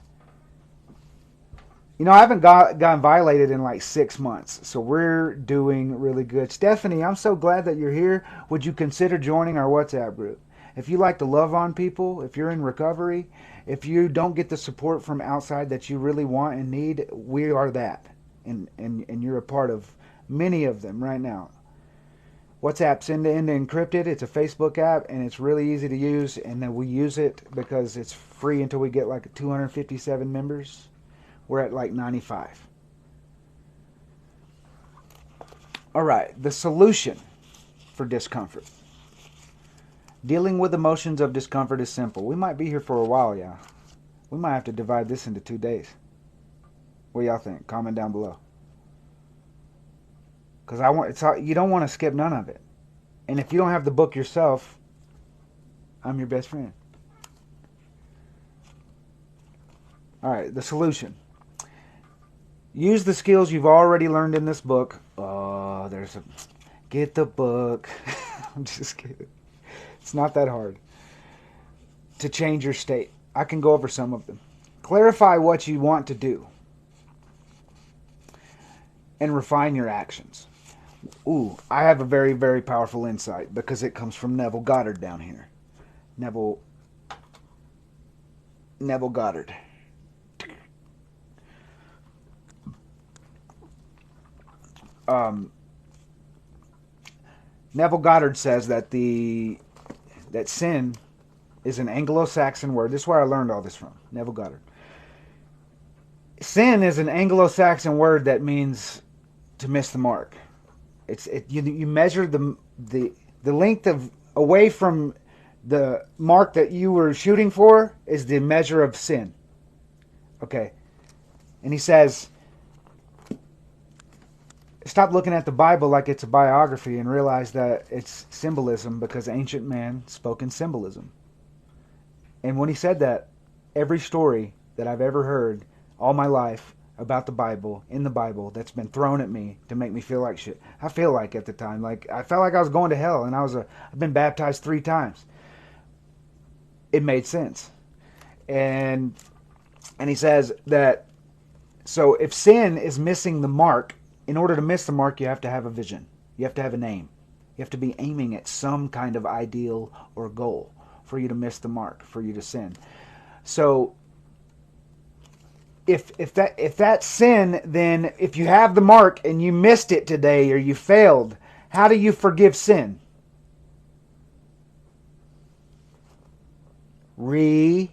You know, I haven't gotten violated in like 6 months, so we're doing really good. Stephanie, I'm so glad that you're here. Would you consider joining our WhatsApp group? If you like to love on people, if you're in recovery, if you don't get the support from outside that you really want and need, we are that. And you're a part of many of them right now. WhatsApp's end-to-end encrypted. It's a Facebook app, and it's really easy to use, and then we use it because it's free until we get like 257 members. We're at like 95. All right, the solution for discomfort. Dealing with emotions of discomfort is simple. We might be here for a while, yeah. We might have to divide this into 2 days. What y'all think? Comment down below. Because you don't want to skip none of it. And if you don't have the book yourself, I'm your best friend. All right, the solution. Use the skills you've already learned in this book. Oh, get the book. I'm just kidding. It's not that hard. To change your state. I can go over some of them. Clarify what you want to do. And refine your actions. Ooh, I have a very, very powerful insight because it comes from Neville Goddard down here. Neville Goddard. Neville Goddard says that sin is an Anglo-Saxon word. This is where I learned all this from. Neville Goddard. Sin is an Anglo-Saxon word that means to miss the mark. You measure the length of away from the mark that you were shooting for is the measure of sin. Okay. And he says, stop looking at the Bible like it's a biography and realize that it's symbolism because ancient man spoke in symbolism. And when he said that, every story that I've ever heard all my life about the Bible, in the Bible, that's been thrown at me to make me feel like shit. I feel like at the time, like I felt like I was going to hell, and I've been baptized 3 times. it made sense. And he says that, so if sin is missing the mark, in order to miss the mark, you have to have a vision. You have to have an aim. You have to be aiming at some kind of ideal or goal for you to miss the mark, for you to sin. So if that sin, then if you have the mark and you missed it today or you failed, how do you forgive sin? Revisioning.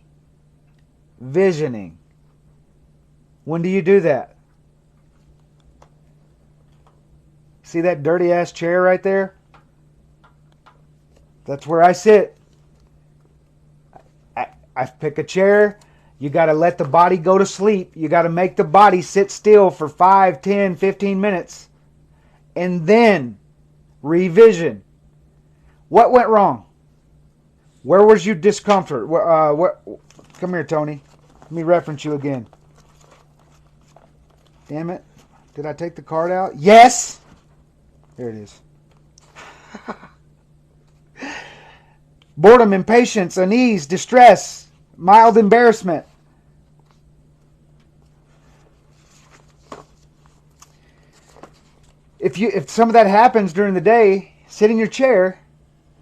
When do you do that? See that dirty ass chair right there? That's where I sit. I pick a chair. You got to let the body go to sleep. You got to make the body sit still for 5, 10, 15 minutes. And then revision. What went wrong? Where was your discomfort? Come here, Tony. Let me reference you again. Damn it. Did I take the card out? Yes! There it is. Boredom, impatience, unease, distress, mild embarrassment. If some of that happens during the day, sit in your chair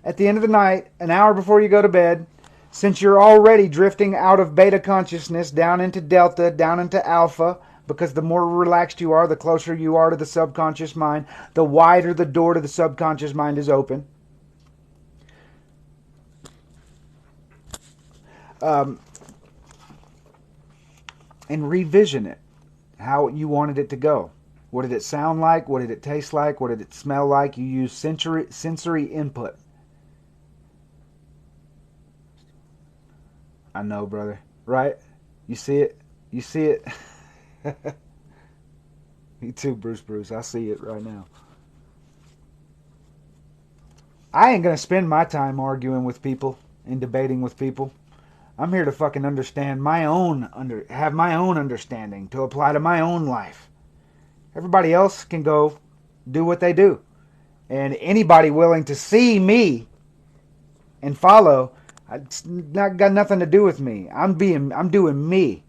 at the end of the night, an hour before you go to bed, since you're already drifting out of beta consciousness down into delta, down into alpha, because the more relaxed you are, the closer you are to the subconscious mind, the wider the door to the subconscious mind is open. And revision it, how you wanted it to go. What did it sound like? What did it taste like? What did it smell like? You use sensory input. I know, brother. Right? You see it? You see it? Me too, Bruce. I see it right now. I ain't gonna spend my time arguing with people and debating with people. I'm here to fucking understand have my own understanding to apply to my own life. Everybody else can go do what they do. And anybody willing to see me and follow, it's not got nothing to do with me. I'm doing me.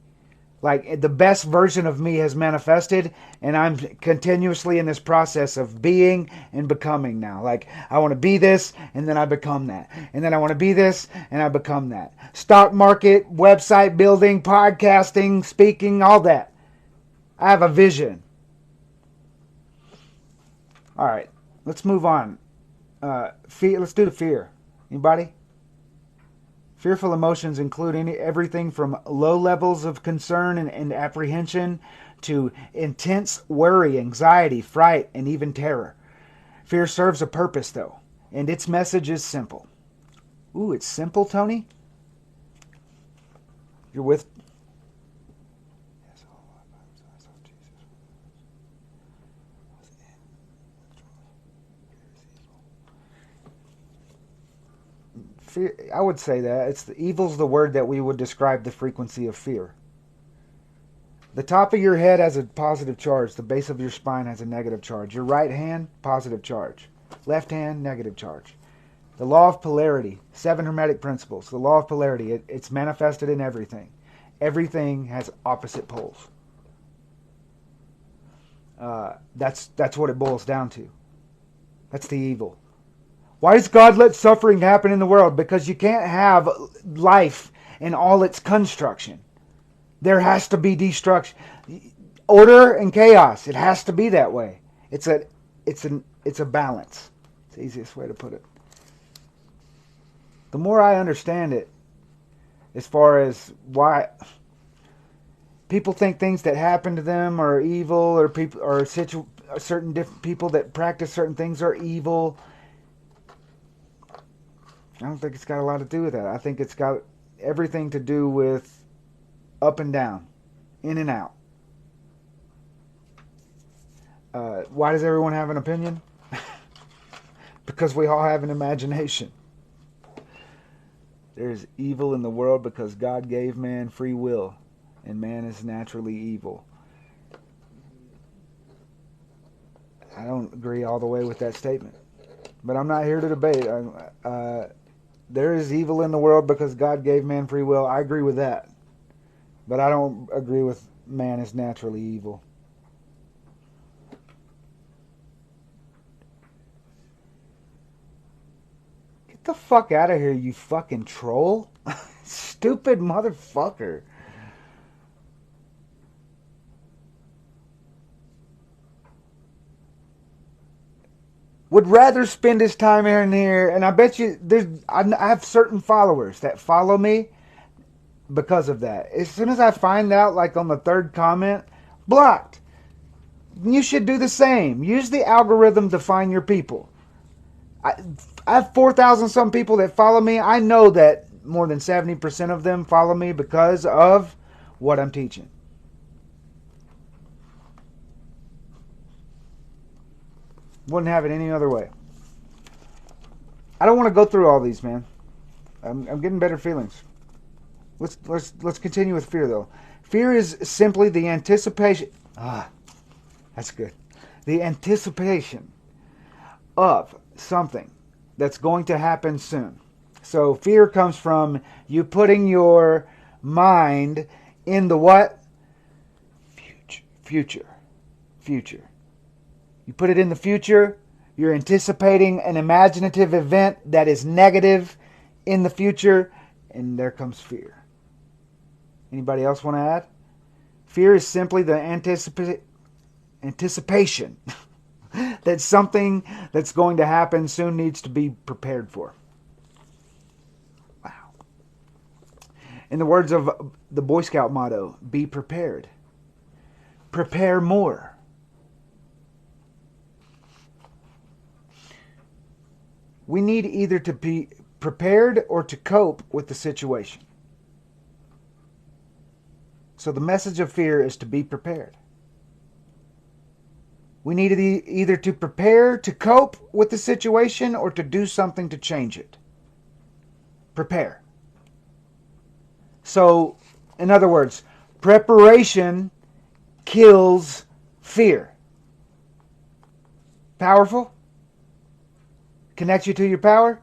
Like the best version of me has manifested, and I'm continuously in this process of being and becoming now. Like I want to be this, and then I become that. And then I want to be this, and I become that. Stock market, website building, podcasting, speaking, all that. I have a vision. All right, let's move on. Fear. Let's do the fear. Anybody? Fearful emotions include everything from low levels of concern and apprehension to intense worry, anxiety, fright, and even terror. Fear serves a purpose, though, and its message is simple. Ooh, it's simple, Tony? You're with... Fear, I would say that evil's the word that we would describe the frequency of fear. The top of your head has a positive charge. The base of your spine has a negative charge. Your right hand, positive charge. Left hand, negative charge. The law of polarity, 7 Hermetic principles. The law of polarity, it's manifested in everything. Everything has opposite poles. That's what it boils down to. That's the evil. Why does God let suffering happen in the world? Because you can't have life in all its construction. There has to be destruction, order and chaos. It has to be that way. It's a balance. It's the easiest way to put it. The more I understand it, as far as why people think things that happen to them are evil, or people or certain different people that practice certain things are evil. I don't think it's got a lot to do with that. I think it's got everything to do with up and down, in and out. Why does everyone have an opinion? Because we all have an imagination. There's evil in the world because God gave man free will, and man is naturally evil. I don't agree all the way with that statement, but I'm not here to debate. there is evil in the world because God gave man free will. I agree with that. But I don't agree with man is naturally evil. Get the fuck out of here, you fucking troll. Stupid motherfucker. Would rather spend his time here and here, and I bet you I have certain followers that follow me because of that. As soon as I find out, like on the third comment, blocked. You should do the same. Use the algorithm to find your people. I have 4,000 some people that follow me. I know that more than 70% of them follow me because of what I'm teaching. Wouldn't have it any other way. I don't want to go through all these, man. I'm getting better feelings. Let's continue with fear, though. Fear is simply the anticipation. That's good. The anticipation of something that's going to happen soon. So fear comes from you putting your mind in the what? Future. You put it in the future, you're anticipating an imaginative event that is negative in the future, and there comes fear. Anybody else want to add? Fear is simply the anticipation that something that's going to happen soon needs to be prepared for. Wow. In the words of the Boy Scout motto, be prepared. Prepare more. We need either to be prepared or to cope with the situation. So the message of fear is to be prepared. We need either to prepare to cope with the situation or to do something to change it. Prepare. So, in other words, preparation kills fear. Powerful? Connect you to your power?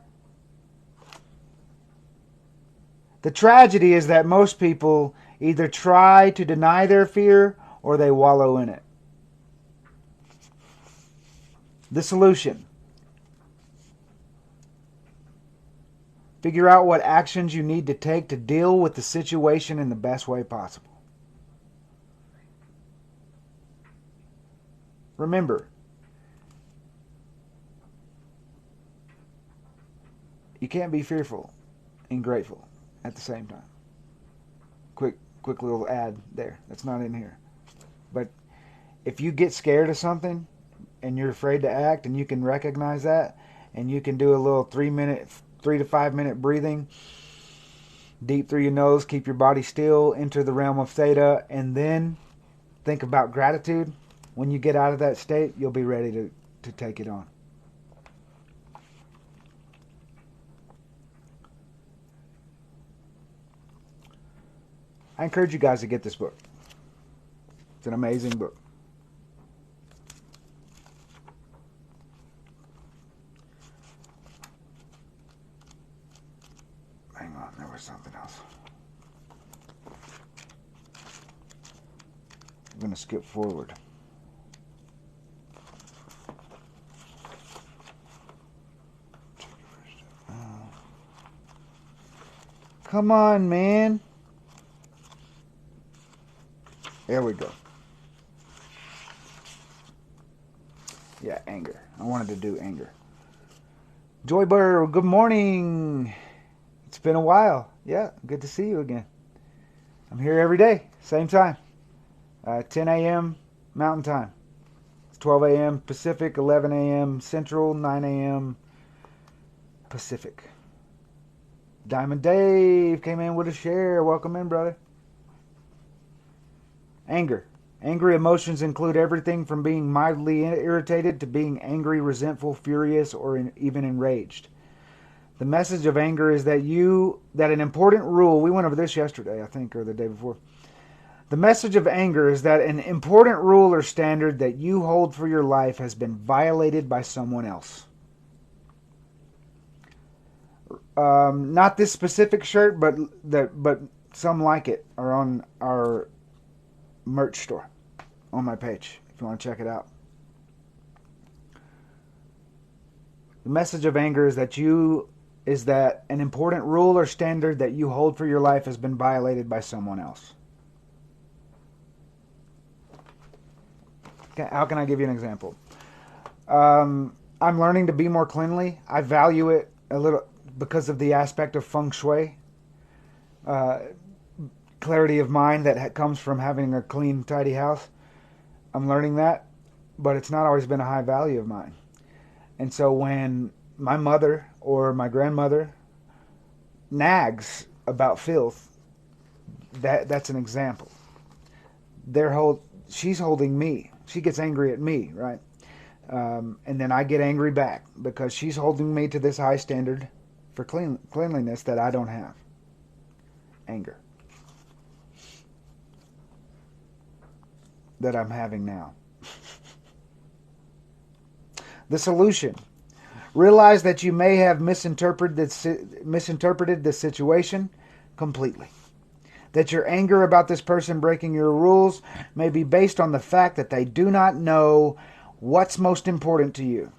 The tragedy is that most people either try to deny their fear or they wallow in it. The solution. Figure out what actions you need to take to deal with the situation in the best way possible. Remember, you can't be fearful and grateful at the same time. Quick little ad there. That's not in here. But if you get scared of something and you're afraid to act and you can recognize that and you can do a little 3 to 5 minute breathing deep through your nose, keep your body still, enter the realm of theta, and then think about gratitude. When you get out of that state, you'll be ready to take it on. I encourage you guys to get this book. It's an amazing book. Hang on, there was something else. I'm going to skip forward. Come on, man. There we go. Yeah, anger. I wanted to do anger. Joy Burr, good morning. It's been a while. Yeah, good to see you again. I'm here every day, same time. 10 a.m. Mountain Time. It's 12 a.m. Pacific, 11 a.m. Central, 9 a.m. Pacific. Diamond Dave came in with a share. Welcome in, brother. Anger. Angry emotions include everything from being mildly irritated to being angry, resentful, furious, or even enraged. The message of anger is that an important rule, we went over this yesterday, I think, or the day before. The message of anger is that an important rule or standard that you hold for your life has been violated by someone else. Not this specific shirt, but some like it are on our merch store on my page if you want to check it out. The message of anger is that an important rule or standard that you hold for your life has been violated by someone else. How can I give you an example? I'm learning to be more cleanly. I value it a little because of the aspect of feng shui. Clarity of mind that comes from having a clean, tidy house. I'm learning that, but it's not always been a high value of mine. And so when my mother or my grandmother nags about filth, that's an example. She's holding me. She gets angry at me, right? And then I get angry back because she's holding me to this high standard for cleanliness that I don't have. Anger. That I'm having now. The solution. Realize that you may have misinterpreted the situation completely. That your anger about this person breaking your rules may be based on the fact that they do not know what's most important to you.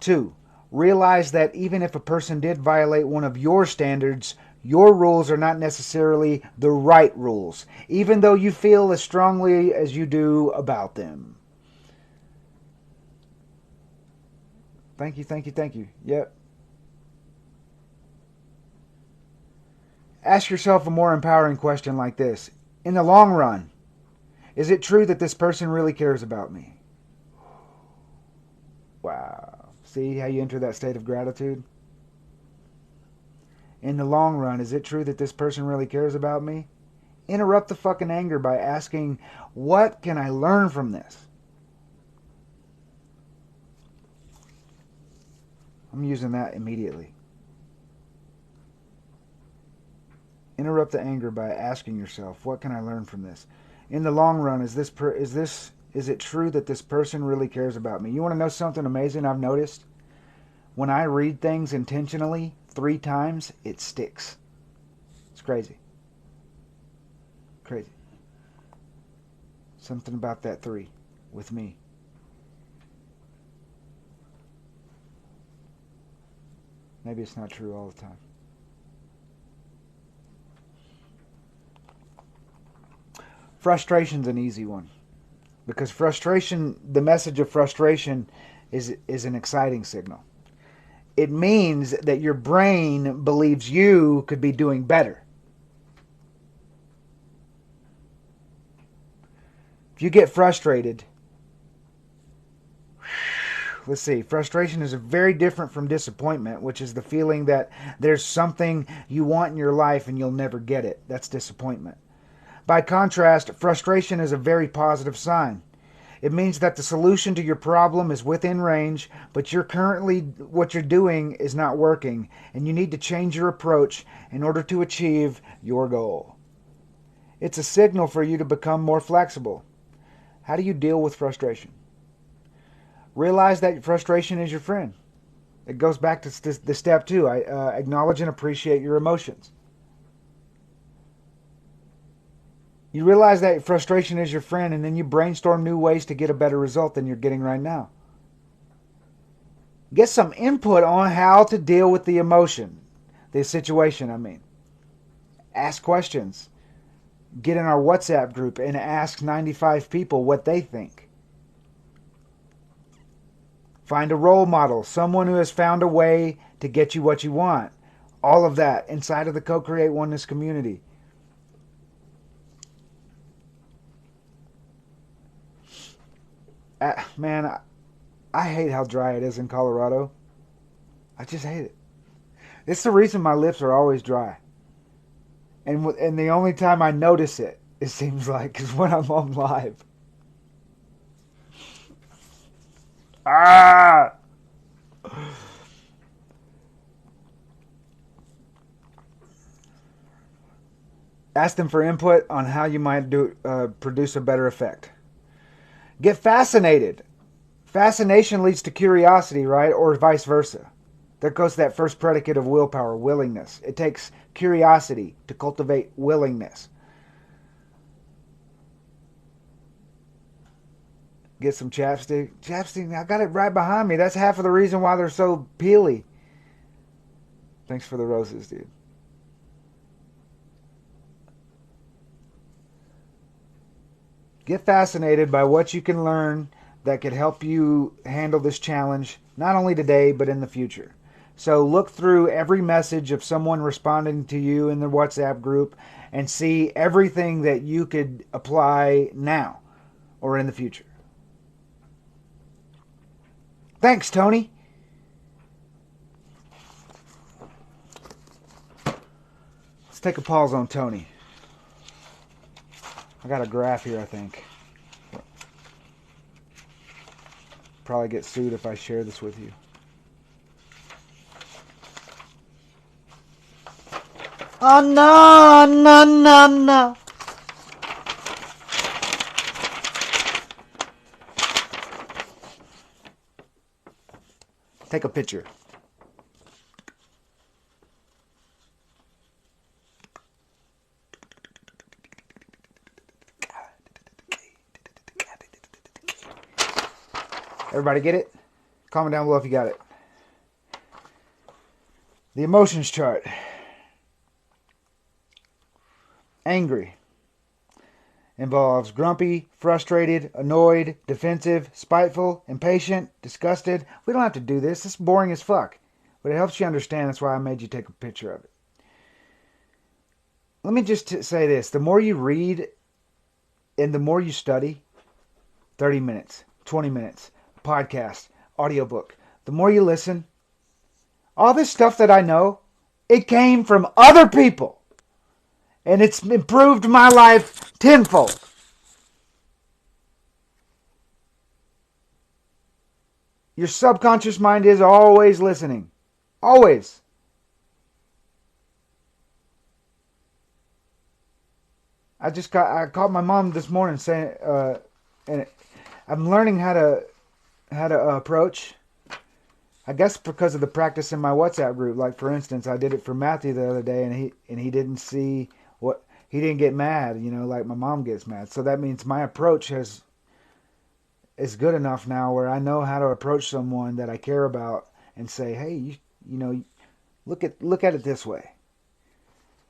2. Realize that even if a person did violate one of your standards, your rules are not necessarily the right rules, even though you feel as strongly as you do about them. Thank you. Yep. Ask yourself a more empowering question like this. In the long run, is it true that this person really cares about me? Wow. See how you enter that state of gratitude? In the long run, is it true that this person really cares about me? Interrupt the fucking anger by asking, what can I learn from this? I'm using that immediately. Interrupt the anger by asking yourself, what can I learn from this? In the long run, is it true that this person really cares about me? You want to know something amazing I've noticed? When I read things intentionally 3 times, it sticks. It's crazy. Crazy. Something about that 3 with me. Maybe it's not true all the time. Frustration's an easy one. Because frustration, the message of frustration is an exciting signal. It means that your brain believes you could be doing better. If you get frustrated, let's see, frustration is very different from disappointment, which is the feeling that there's something you want in your life and you'll never get it. That's disappointment. By contrast, frustration is a very positive sign. It means that the solution to your problem is within range, but what you're doing is not working, and you need to change your approach in order to achieve your goal. It's a signal for you to become more flexible. How do you deal with frustration? Realize that frustration is your friend. It goes back to the step 2. Acknowledge and appreciate your emotions. You realize that frustration is your friend, and then you brainstorm new ways to get a better result than you're getting right now. Get some input on how to deal with the emotion, the situation, I mean. Ask questions. Get in our WhatsApp group and ask 95 people what they think. Find a role model, someone who has found a way to get you what you want. All of that inside of the Co-Create Oneness community. Man, I hate how dry it is in Colorado. I just hate it. It's the reason my lips are always dry. And the only time I notice it seems like, is when I'm on live. Ah! Ask them for input on how you might produce a better effect. Get fascinated. Fascination leads to curiosity, right? Or vice versa. There goes that first predicate of willpower, willingness. It takes curiosity to cultivate willingness. Get some chapstick. Chapstick, I got it right behind me. That's half of the reason why they're so peely. Thanks for the roses, dude. Get fascinated by what you can learn that could help you handle this challenge, not only today, but in the future. So look through every message of someone responding to you in the WhatsApp group and see everything that you could apply now or in the future. Thanks, Tony. Let's take a pause on Tony. I got a graph here, I think. Probably get sued if I share this with you. Oh no, no, no, no. Take a picture. Everybody get it? Comment down below if you got it. The emotions chart. Angry involves grumpy, frustrated, annoyed, defensive, spiteful, impatient, disgusted. We don't have to do this. It's boring as fuck. But it helps you understand. That's why I made you take a picture of it. Let me just say this. The more you read and the more you study, 30 minutes, 20 minutes, podcast, audiobook, the more you listen, all this stuff that I know, it came from other people. And it's improved my life tenfold. Your subconscious mind is always listening. Always. I called my mom this morning saying, and I'm learning how to approach. I guess because of the practice in my WhatsApp group. Like for instance, I did it for Matthew the other day, and he didn't see what he didn't get mad. You know, like my mom gets mad. So that means my approach is good enough now where I know how to approach someone that I care about and say, hey, you know, look at it this way.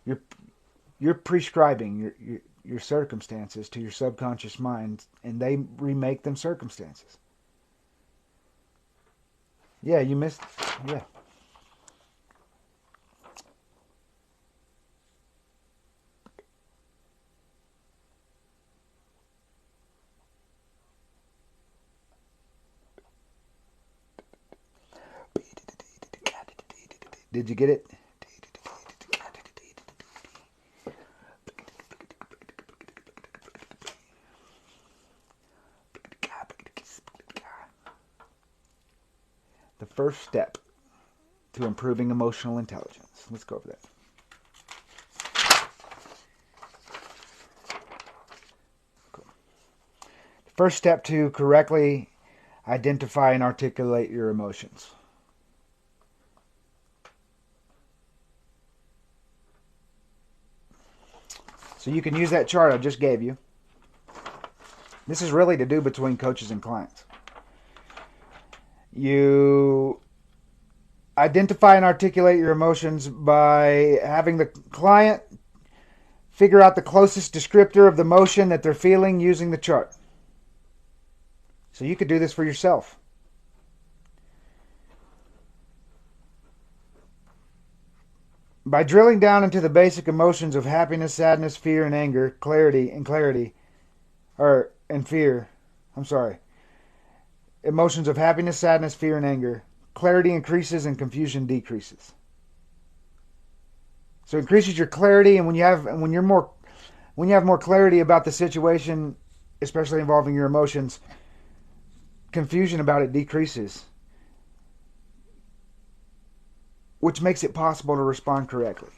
You're prescribing your circumstances to your subconscious mind, and they remake them circumstances. Yeah, you missed. Yeah. Did you get it? The first step to improving emotional intelligence. Let's go over that. Cool. The first step to correctly identify and articulate your emotions. So you can use that chart I just gave you. This is really to do between coaches and clients. You identify and articulate your emotions by having the client figure out the closest descriptor of the emotion that they're feeling using the chart. So you could do this for yourself. By drilling down into the basic emotions of happiness, sadness, fear, and anger, emotions of happiness, sadness, fear, and anger, clarity increases and confusion decreases. So it increases your clarity, and when you have more clarity about the situation, especially involving your emotions, confusion about it decreases, which makes it possible to respond correctly.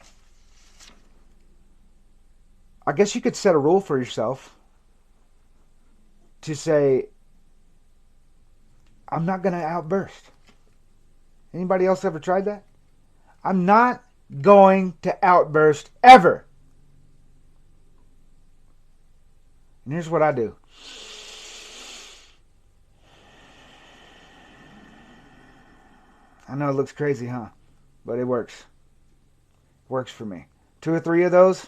I guess you could set a rule for yourself to say, I'm not going to outburst. Anybody else ever tried that? I'm not going to outburst ever. And here's what I do. I know it looks crazy, huh? But it works. It works for me. 2 or 3 of those,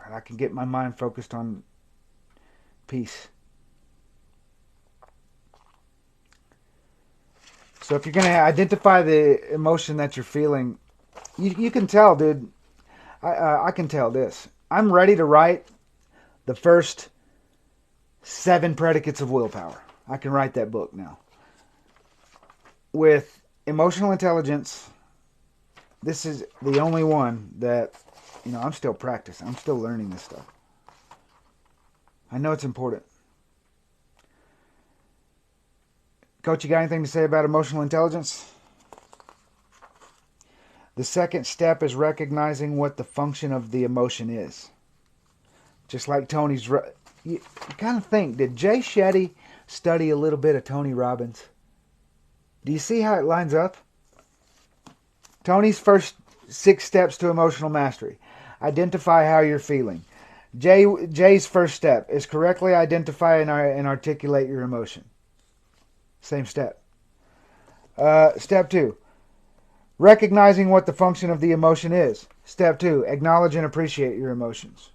and I can get my mind focused on peace. So if you're going to identify the emotion that you're feeling, you can tell, dude. I can tell this. I'm ready to write the first 7 predicates of willpower. I can write that book now. With emotional intelligence, this is the only one that, I'm still practicing. I'm still learning this stuff. I know it's important. Coach, you got anything to say about emotional intelligence? The second step is recognizing what the function of the emotion is. Just like Tony's... You kind of think, did Jay Shetty study a little bit of Tony Robbins? Do you see how it lines up? Tony's first 6 steps to emotional mastery. Identify how you're feeling. Jay's first step is correctly identify and articulate your emotion. Same step. Step 2. Recognizing what the function of the emotion is. Step 2. Acknowledge and appreciate your emotions.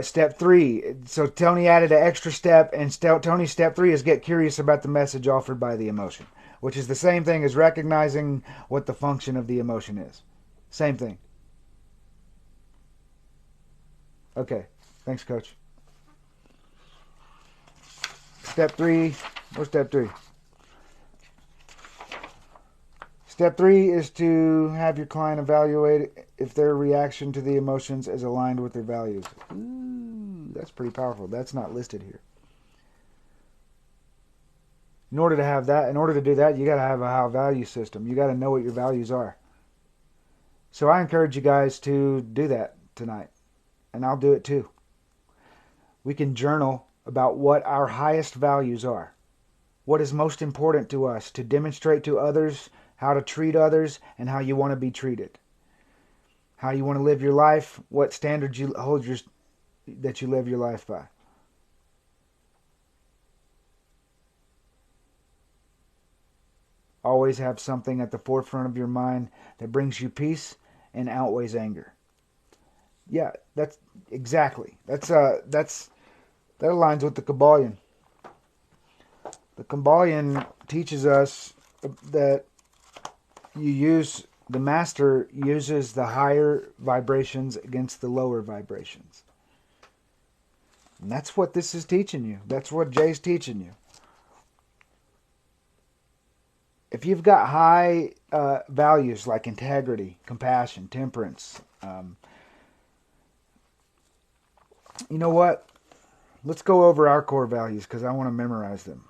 Step 3. So Tony added an extra step, and Tony's step 3 is get curious about the message offered by the emotion, which is the same thing as recognizing what the function of the emotion is. Same thing. Okay. Thanks, Coach. Step 3. What's step 3? Step 3 is to have your client evaluate if their reaction to the emotions is aligned with their values. Ooh, that's pretty powerful. That's not listed here. In order to do that, you got to have a high value system. You got to know what your values are. So I encourage you guys to do that tonight, and I'll do it too. We can journal about what our highest values are. What is most important to us to demonstrate to others, how to treat others, and how you want to be treated. How you want to live your life, what standards you hold that you live your life by. Always have something at the forefront of your mind that brings you peace and outweighs anger. Yeah, that's exactly. That aligns with the Kabbalion. The Kabbalion teaches us that the master uses the higher vibrations against the lower vibrations. And that's what this is teaching you. That's what Jay's teaching you. If you've got high values like integrity, compassion, temperance, you know what? Let's go over our core values because I want to memorize them.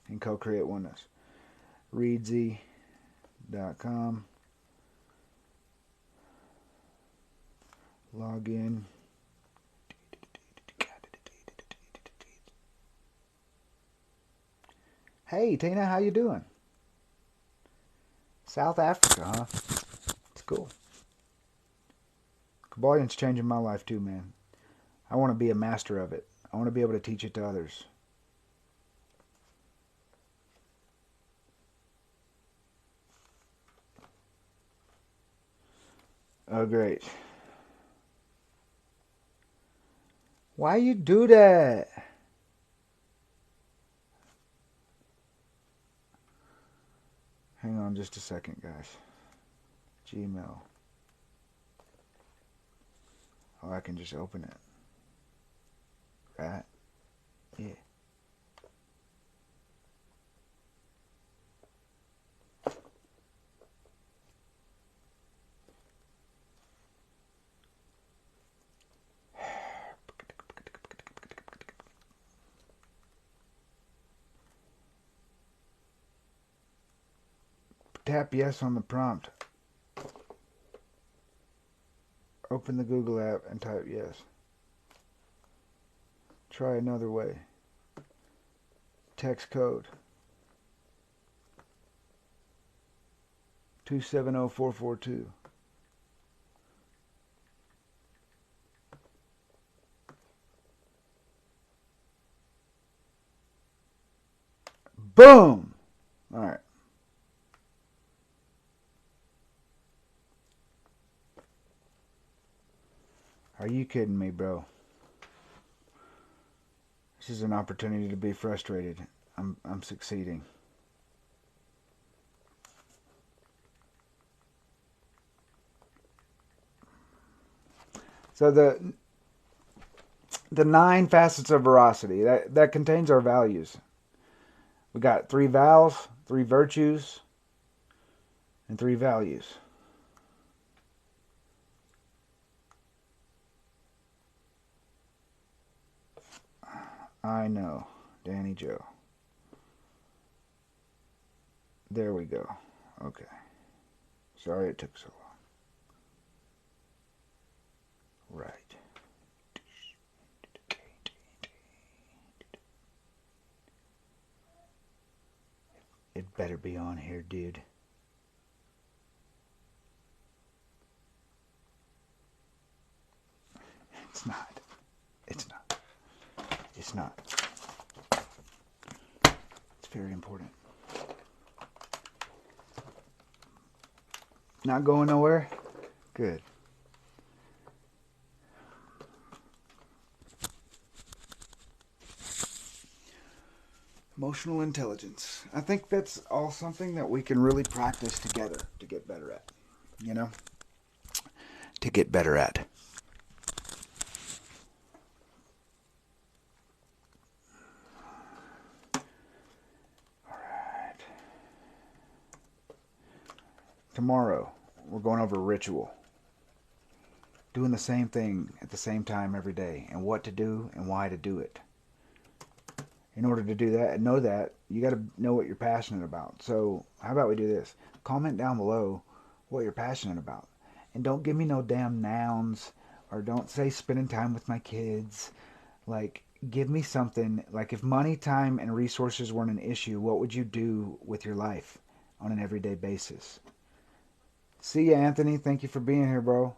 And co-create oneness. Reedsy.com. Log in. Hey Tina, how you doing? South Africa, huh? It's cool. Kabbalion's changing my life too, man. I want to be a master of it. I want to be able to teach it to others. Oh, great. Why you do that? Hang on just a second, guys. Gmail. Oh, I can just open it. Right? Yeah. Tap yes on the prompt. Open the Google app and type yes. Try another way. Text code 270442. Boom! All right. Are you kidding me, bro? This is an opportunity to be frustrated. I'm succeeding. So the 9 facets of veracity, that contains our values. We got 3 vows, 3 virtues, and 3 values. I know, Danny Joe. There we go. Okay. Sorry it took so long. Right. It better be on here, dude. It's not. It's not. It's not. It's very important. Not going nowhere? Good. Emotional intelligence. I think that's all something that we can really practice together to get better at. You know? To get better at. Alright. Tomorrow, we're going over ritual. Doing the same thing at the same time every day. And what to do and why to do it. In order to do that and know that, you got to know what you're passionate about. So how about we do this? Comment down below what you're passionate about. And don't give me no damn nouns, or don't say spending time with my kids. Like, give me something. Like, if money, time, and resources weren't an issue, what would you do with your life on an everyday basis? See ya, Anthony. Thank you for being here, bro.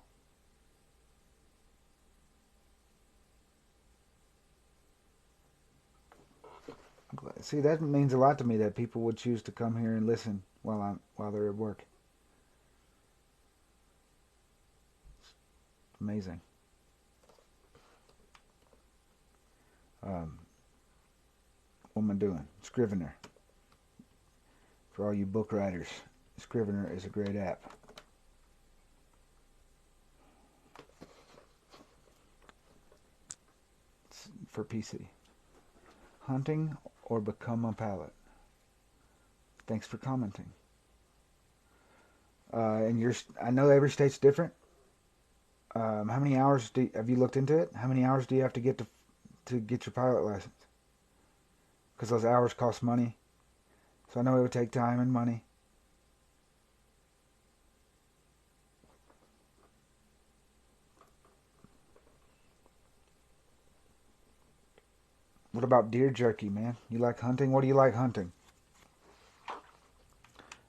See, that means a lot to me that people would choose to come here and listen while they're at work. It's amazing. What am I doing? Scrivener. For all you book writers, Scrivener is a great app. It's for PC. Hunting or become a pilot. Thanks for commenting. And I know every state's different. How many hours have you looked into it? How many hours do you have to get to get your pilot license? Because those hours cost money. So I know it would take time and money. What about deer jerky, man? You like hunting? What do you like hunting?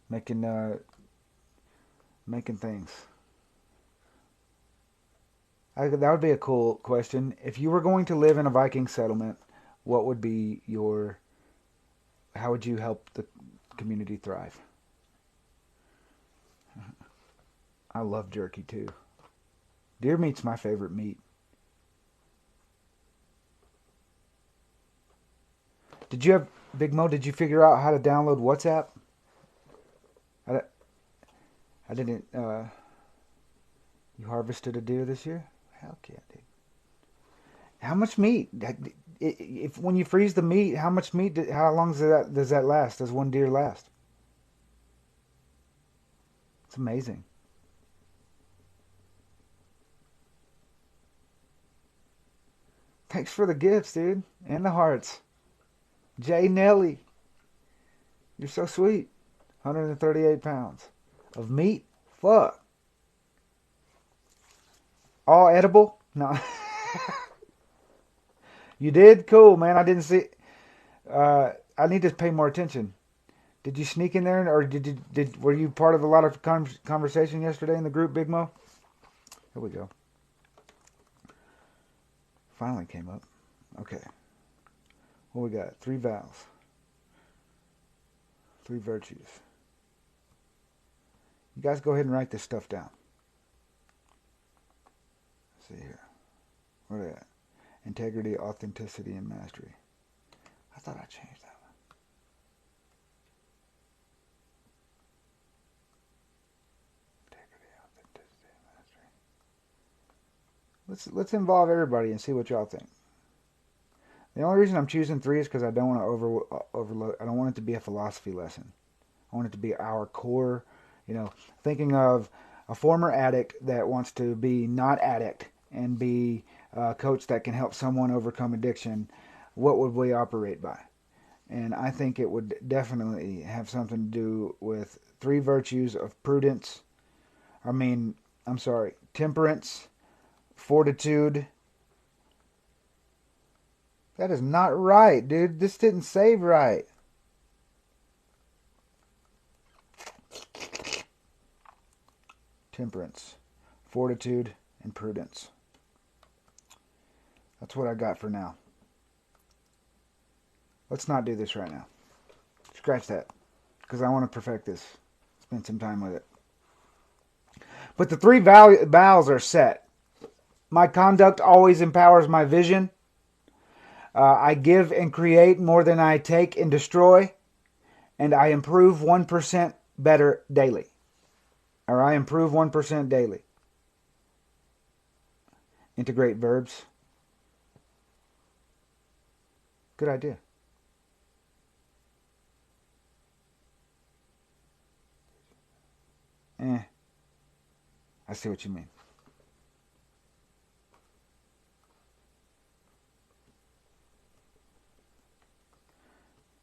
Making things. That would be a cool question. If you were going to live in a Viking settlement, what would be how would you help the community thrive? I love jerky too. Deer meat's my favorite meat. Big Mo, did you figure out how to download WhatsApp? I didn't, you harvested a deer this year? Heck yeah, dude. How much meat? When you freeze the meat, how much meat, how long does that last? Does one deer last? It's amazing. Thanks for the gifts, dude. And the hearts. Jay Nelly. You're so sweet. 138 pounds. Of meat? Fuck. All edible? No. You did? Cool, man. I didn't see. I need to pay more attention. Did you sneak in there, or were you part of a lot of conversation yesterday in the group, Big Mo? Here we go. Finally came up. Okay. What we got? 3 vows. 3 virtues. You guys go ahead and write this stuff down. Let's see here. What are they at? Integrity, authenticity, and mastery. I thought I changed that one. Integrity, authenticity, and mastery. Let's involve everybody and see what y'all think. The only reason I'm choosing 3 is because I don't want to overload. I don't want it to be a philosophy lesson. I want it to be our core. Thinking of a former addict that wants to be not addict and be a coach that can help someone overcome addiction. What would we operate by? And I think it would definitely have something to do with 3 virtues of temperance, fortitude. That is not right, dude. This didn't save right. Temperance, fortitude, and prudence. That's what I got for now. Let's not do this right now. Scratch that. Because I want to perfect this. Spend some time with it. But the 3 vows are set. My conduct always empowers my vision. I give and create more than I take and destroy. And I improve 1% better daily. Or I improve 1% daily. Integrate verbs. Good idea. I see what you mean.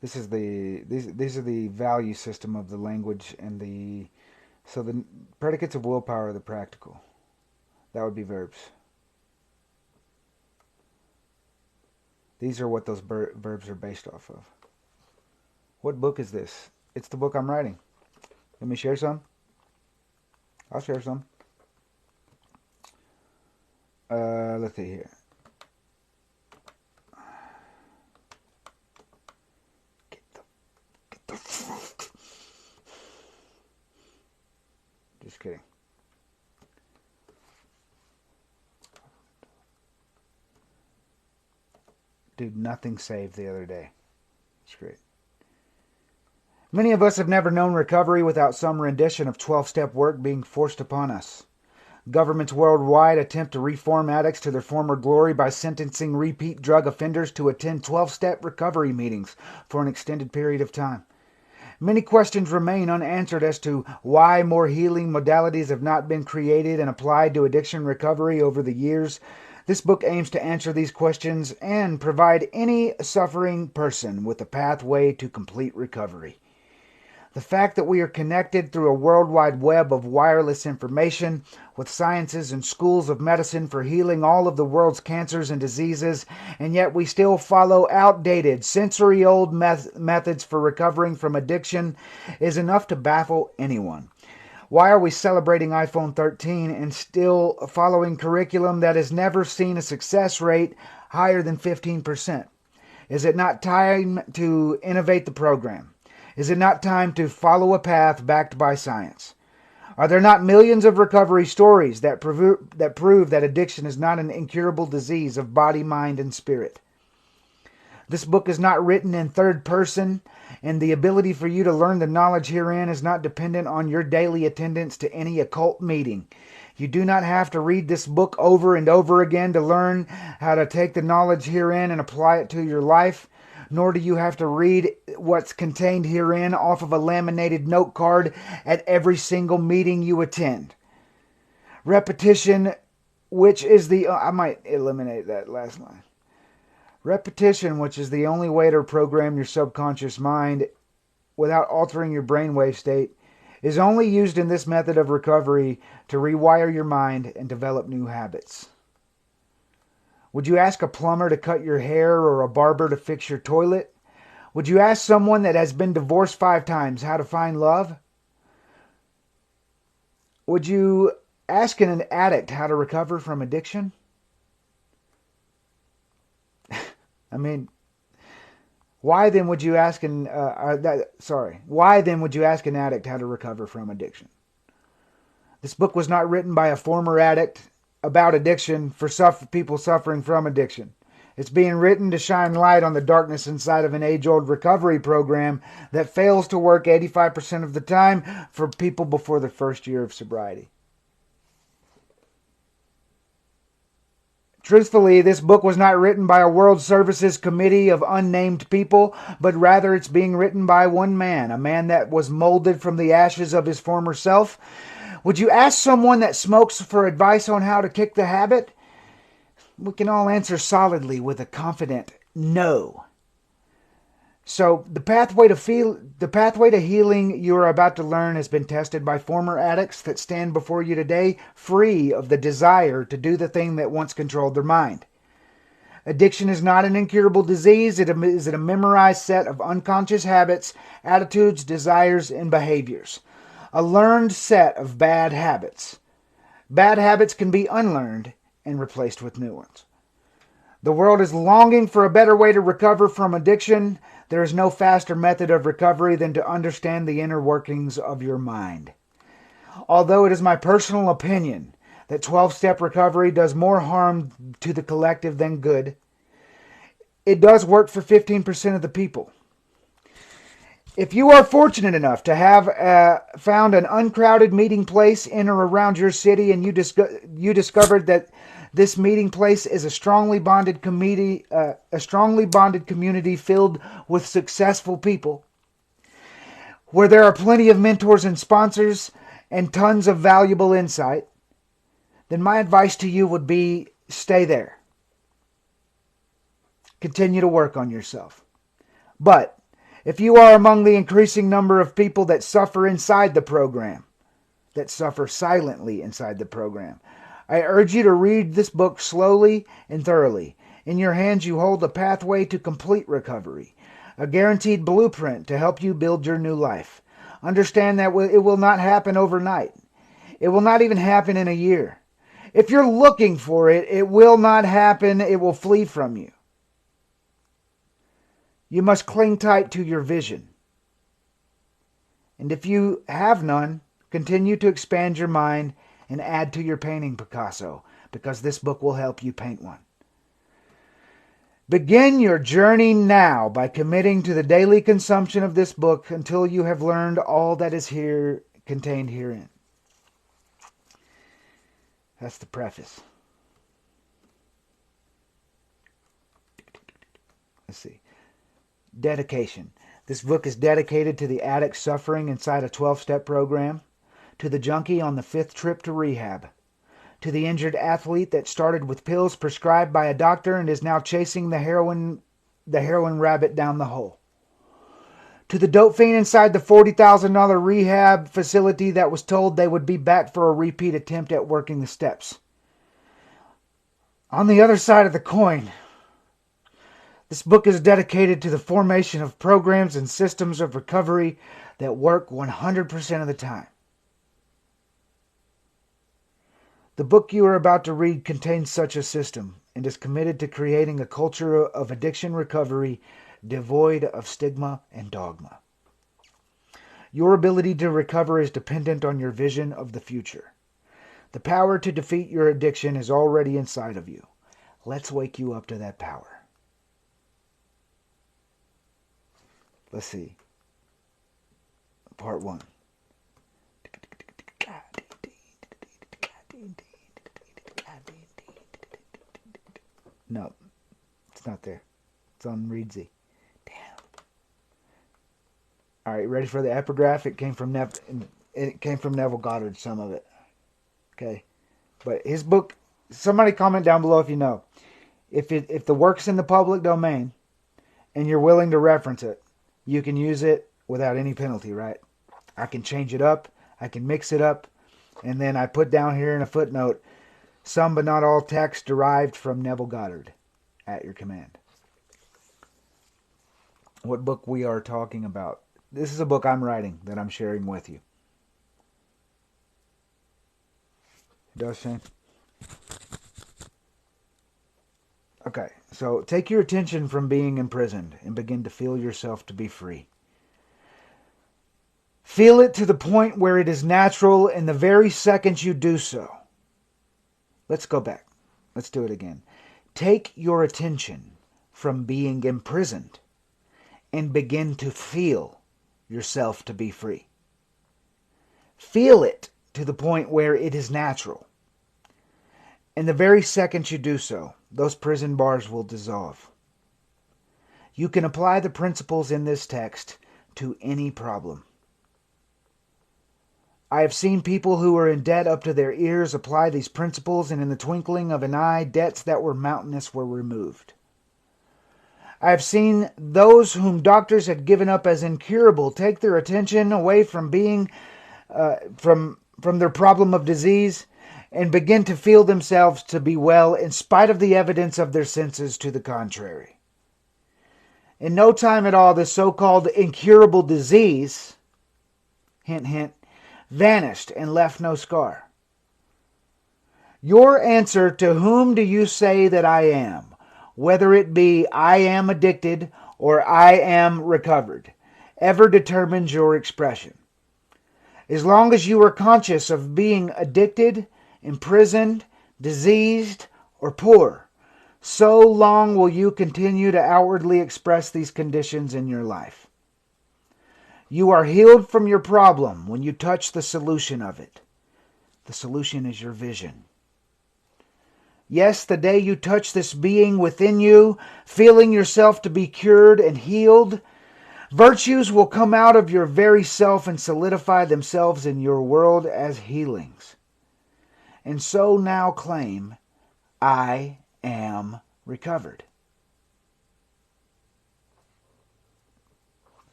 These are the value system of the language and the predicates of willpower are the practical. That would be verbs. These are what those verbs are based off of. What book is this? It's the book I'm writing. Let me share some. I'll share some. Let's see here. Get the fruit. Just kidding. Dude, nothing saved the other day. It's great. Many of us have never known recovery without some rendition of 12-step work being forced upon us. Governments worldwide attempt to reform addicts to their former glory by sentencing repeat drug offenders to attend 12-step recovery meetings for an extended period of time. Many questions remain unanswered as to why more healing modalities have not been created and applied to addiction recovery over the years. This book aims to answer these questions and provide any suffering person with a pathway to complete recovery. The fact that we are connected through a worldwide web of wireless information with sciences and schools of medicine for healing all of the world's cancers and diseases, and yet we still follow outdated, century-old methods for recovering from addiction is enough to baffle anyone. Why are we celebrating iPhone 13 and still following curriculum that has never seen a success rate higher than 15%? Is it not time to innovate the program? Is it not time to follow a path backed by science? Are there not millions of recovery stories that prove that addiction is not an incurable disease of body, mind, and spirit? This book is not written in third person, and the ability for you to learn the knowledge herein is not dependent on your daily attendance to any occult meeting. You do not have to read this book over and over again to learn how to take the knowledge herein and apply it to your life. Nor do you have to read what's contained herein off of a laminated note card at every single meeting you attend. Repetition, which is I might eliminate that last line. Repetition, which is the only way to program your subconscious mind without altering your brainwave state, is only used in this method of recovery to rewire your mind and develop new habits. Would you ask a plumber to cut your hair or a barber to fix your toilet? Would you ask someone that has been divorced 5 times how to find love? Would you ask an addict how to recover from addiction? I mean, why then would you ask why then would you ask an addict how to recover from addiction? This book was not written by a former addict about addiction for people suffering from addiction. It's being written to shine light on the darkness inside of an age-old recovery program that fails to work 85% of the time for people before their first year of sobriety. Truthfully, this book was not written by a World Services committee of unnamed people, but rather it's being written by one man, a man that was molded from the ashes of his former self. Would you ask someone that smokes for advice on how to kick the habit? We can all answer solidly with a confident no. So the pathway to healing you are about to learn has been tested by former addicts that stand before you today free of the desire to do the thing that once controlled their mind. Addiction is not an incurable disease. It is a memorized set of unconscious habits, attitudes, desires, and behaviors. A learned set of bad habits. Bad habits can be unlearned and replaced with new ones. The world is longing for a better way to recover from addiction. There is no faster method of recovery than to understand the inner workings of your mind. Although it is my personal opinion that 12-step recovery does more harm to the collective than good, it does work for 15% of the people. If you are fortunate enough to have found an uncrowded meeting place in or around your city and you discovered that this meeting place is a strongly bonded community filled with successful people, where there are plenty of mentors and sponsors and tons of valuable insight, then my advice to you would be stay there. Continue to work on yourself. But if you are among the increasing number of people that suffer inside the program, that suffer silently inside the program, I urge you to read this book slowly and thoroughly. In your hands you hold a pathway to complete recovery, a guaranteed blueprint to help you build your new life. Understand that it will not happen overnight. It will not even happen in a year. If you're looking for it, it will not happen. It will flee from you. You must cling tight to your vision. And if you have none, continue to expand your mind and add to your painting Picasso, because this book will help you paint one. Begin your journey now by committing to the daily consumption of this book until you have learned all that is contained herein. That's the preface. Let's see. Dedication. This book is dedicated to the addict suffering inside a 12-step program, to the junkie on the 5th trip to rehab, to the injured athlete that started with pills prescribed by a doctor and is now chasing the heroin rabbit down the hole, to the dope fiend inside the $40,000 rehab facility that was told they would be back for a repeat attempt at working the steps. On the other side of the coin, this book is dedicated to the formation of programs and systems of recovery that work 100% of the time. The book you are about to read contains such a system and is committed to creating a culture of addiction recovery devoid of stigma and dogma. Your ability to recover is dependent on your vision of the future. The power to defeat your addiction is already inside of you. Let's wake you up to that power. Let's see. Part 1. No, it's not there. It's on Reedsy. Damn. All right, ready for the epigraph? It came from Neville Goddard, some of it. Okay, but his book. Somebody comment down below if you know. If the work's in the public domain, and you're willing to reference it, you can use it without any penalty, right? I can change it up. I can mix it up, and then I put down here in a footnote. some but not all text derived from Neville Goddard at your command. What book we are talking about? This is a book I'm writing that I'm sharing with you. It does, Shane? Okay, so take your attention from being imprisoned and begin to feel yourself to be free. Feel it to the point where it is natural in the very second you do so. Let's go back. Let's do it again. Take your attention from being imprisoned and begin to feel yourself to be free. Feel it to the point where it is natural. And the very second you do so, those prison bars will dissolve. You can apply the principles in this text to any problem. I have seen people who were in debt up to their ears apply these principles, and in the twinkling of an eye, debts that were mountainous were removed. I have seen those whom doctors had given up as incurable take their attention away from being from their problem of disease and begin to feel themselves to be well in spite of the evidence of their senses to the contrary. In no time at all, this so-called incurable disease, hint, hint, vanished and left no scar. Your answer to whom do you say that I am, whether it be I am addicted or I am recovered, ever determines your expression. As long as you are conscious of being addicted, imprisoned, diseased, or poor, so long will you continue to outwardly express these conditions in your life. You are healed from your problem when you touch the solution of it. The solution is your vision. Yes, the day you touch this being within you, feeling yourself to be cured and healed, virtues will come out of your very self and solidify themselves in your world as healings. And so now claim, I am recovered.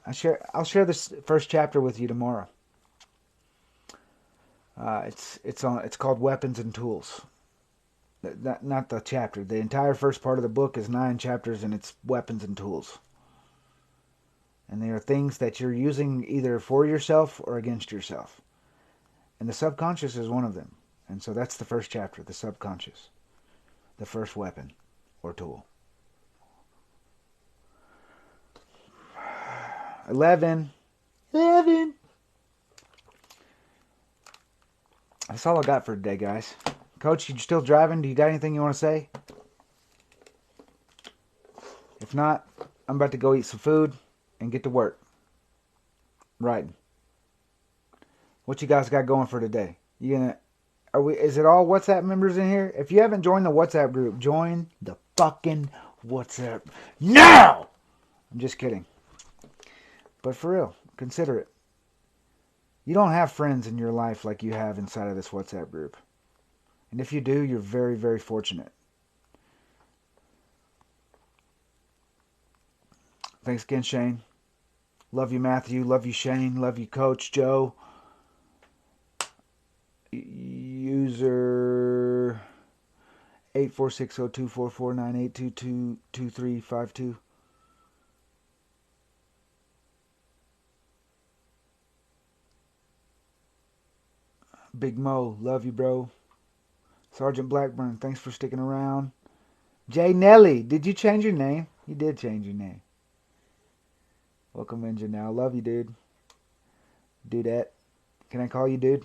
I'll share this first chapter with you tomorrow. It's called Weapons and Tools. Not the chapter. The entire first part of the book is 9 chapters, and it's weapons and tools. And they are things that you're using either for yourself or against yourself. And the subconscious is one of them. And so that's the first chapter, the subconscious. The first weapon or tool. 11. That's all I got for today, guys. Coach, you still driving? Do you got anything you want to say? If not, I'm about to go eat some food and get to work. Right. What you guys got going for today? Is it all WhatsApp members in here? If you haven't joined the WhatsApp group, join the fucking WhatsApp now! I'm just kidding. But for real, consider it. You don't have friends in your life like you have inside of this WhatsApp group. And if you do, you're very, very fortunate. Thanks again, Shane. Love you, Matthew. Love you, Shane. Love you, Coach Joe. User 846024498222352. Big Mo, love you, bro. Sergeant Blackburn, thanks for sticking around. Jay Nelly, did you change your name? You did change your name. Welcome in, Janelle. Love you, dude. Dudette. Can I call you dude?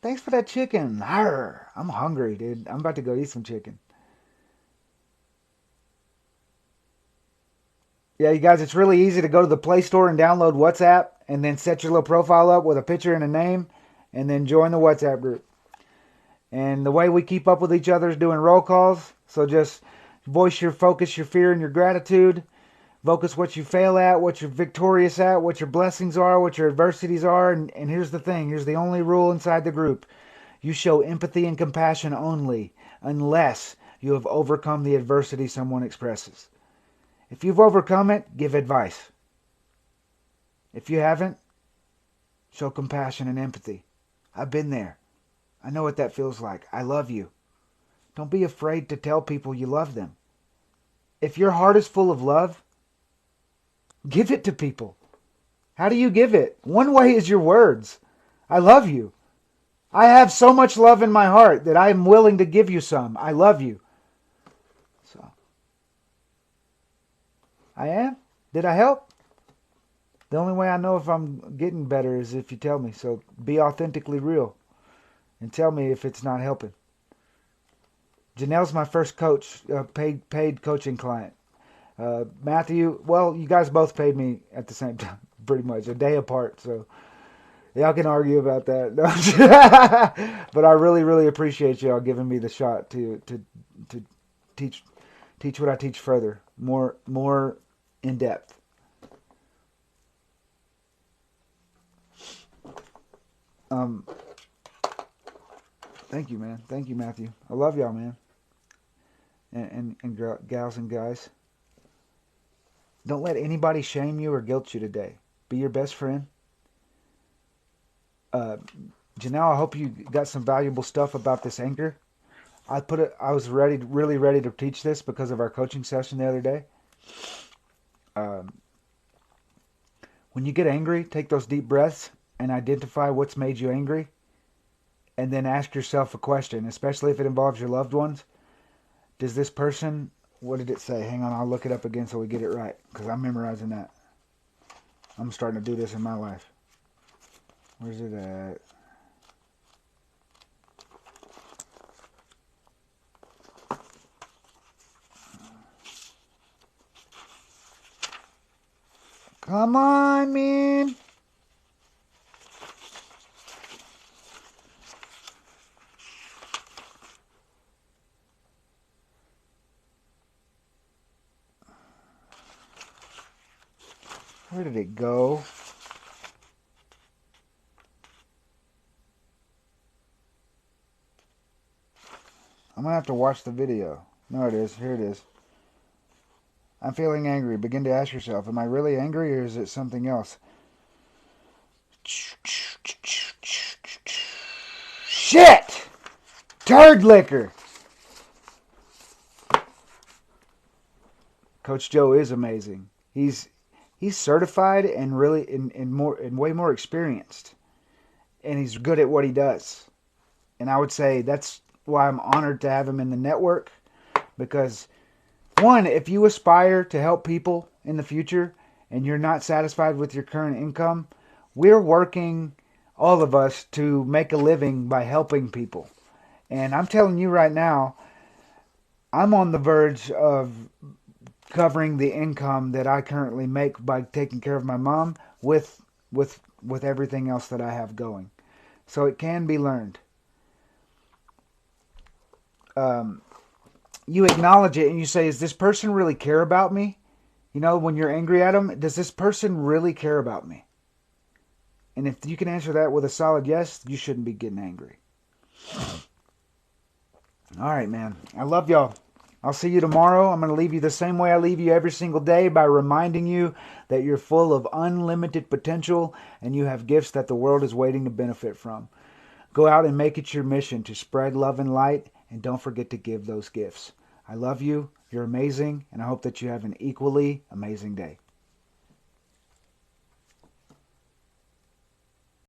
Thanks for that chicken. Arr, I'm hungry, dude. I'm about to go eat some chicken. Yeah, you guys, it's really easy to go to the Play Store and download WhatsApp and then set your little profile up with a picture and a name and then join the WhatsApp group. And the way we keep up with each other is doing roll calls. So just voice your focus, your fear, and your gratitude. Focus what you fail at, what you're victorious at, what your blessings are, what your adversities are. And here's the thing. Here's the only rule inside the group. You show empathy and compassion only unless you have overcome the adversity someone expresses. If you've overcome it, give advice. If you haven't, show compassion and empathy. I've been there. I know what that feels like. I love you. Don't be afraid to tell people you love them. If your heart is full of love, give it to people. How do you give it? One way is your words. I love you. I have so much love in my heart that I am willing to give you some. I love you. So, I am? Did I help? The only way I know if I'm getting better is if you tell me. So be authentically real and tell me if it's not helping. Janelle's my first coach, paid coaching client. Matthew, well, you guys both paid me at the same time, pretty much, a day apart. So y'all can argue about that. No. But I really, really appreciate y'all giving me the shot to teach what I teach further, more in depth. Thank you, man. Thank you, Matthew. I love y'all, man. And gals and guys. Don't let anybody shame you or guilt you today. Be your best friend. Janelle, I hope you got some valuable stuff about this anchor. I was really ready to teach this because of our coaching session the other day. When you get angry, take those deep breaths and identify what's made you angry. And then ask yourself a question, especially if it involves your loved ones. Does this person, what did it say? Hang on, I'll look it up again so we get it right. Because I'm memorizing that. I'm starting to do this in my life. Where's it at? Come on, man. Where did it go? I'm going to have to watch the video. No, it is. Here it is. I'm feeling angry. Begin to ask yourself, am I really angry or is it something else? Shit! Turd liquor! Coach Joe is amazing. He's certified and really and way more experienced. And he's good at what he does. And I would say that's why I'm honored to have him in the network. Because, one, if you aspire to help people in the future and you're not satisfied with your current income, we're working, all of us, to make a living by helping people. And I'm telling you right now, I'm on the verge of covering the income that I currently make by taking care of my mom with everything else that I have going. So it can be learned. You acknowledge it and you say, does this person really care about me? You know, when you're angry at them, does this person really care about me? And if you can answer that with a solid yes, you shouldn't be getting angry. All right, man. I love y'all. I'll see you tomorrow. I'm going to leave you the same way I leave you every single day, by reminding you that you're full of unlimited potential and you have gifts that the world is waiting to benefit from. Go out and make it your mission to spread love and light, and don't forget to give those gifts. I love you. You're amazing, and I hope that you have an equally amazing day.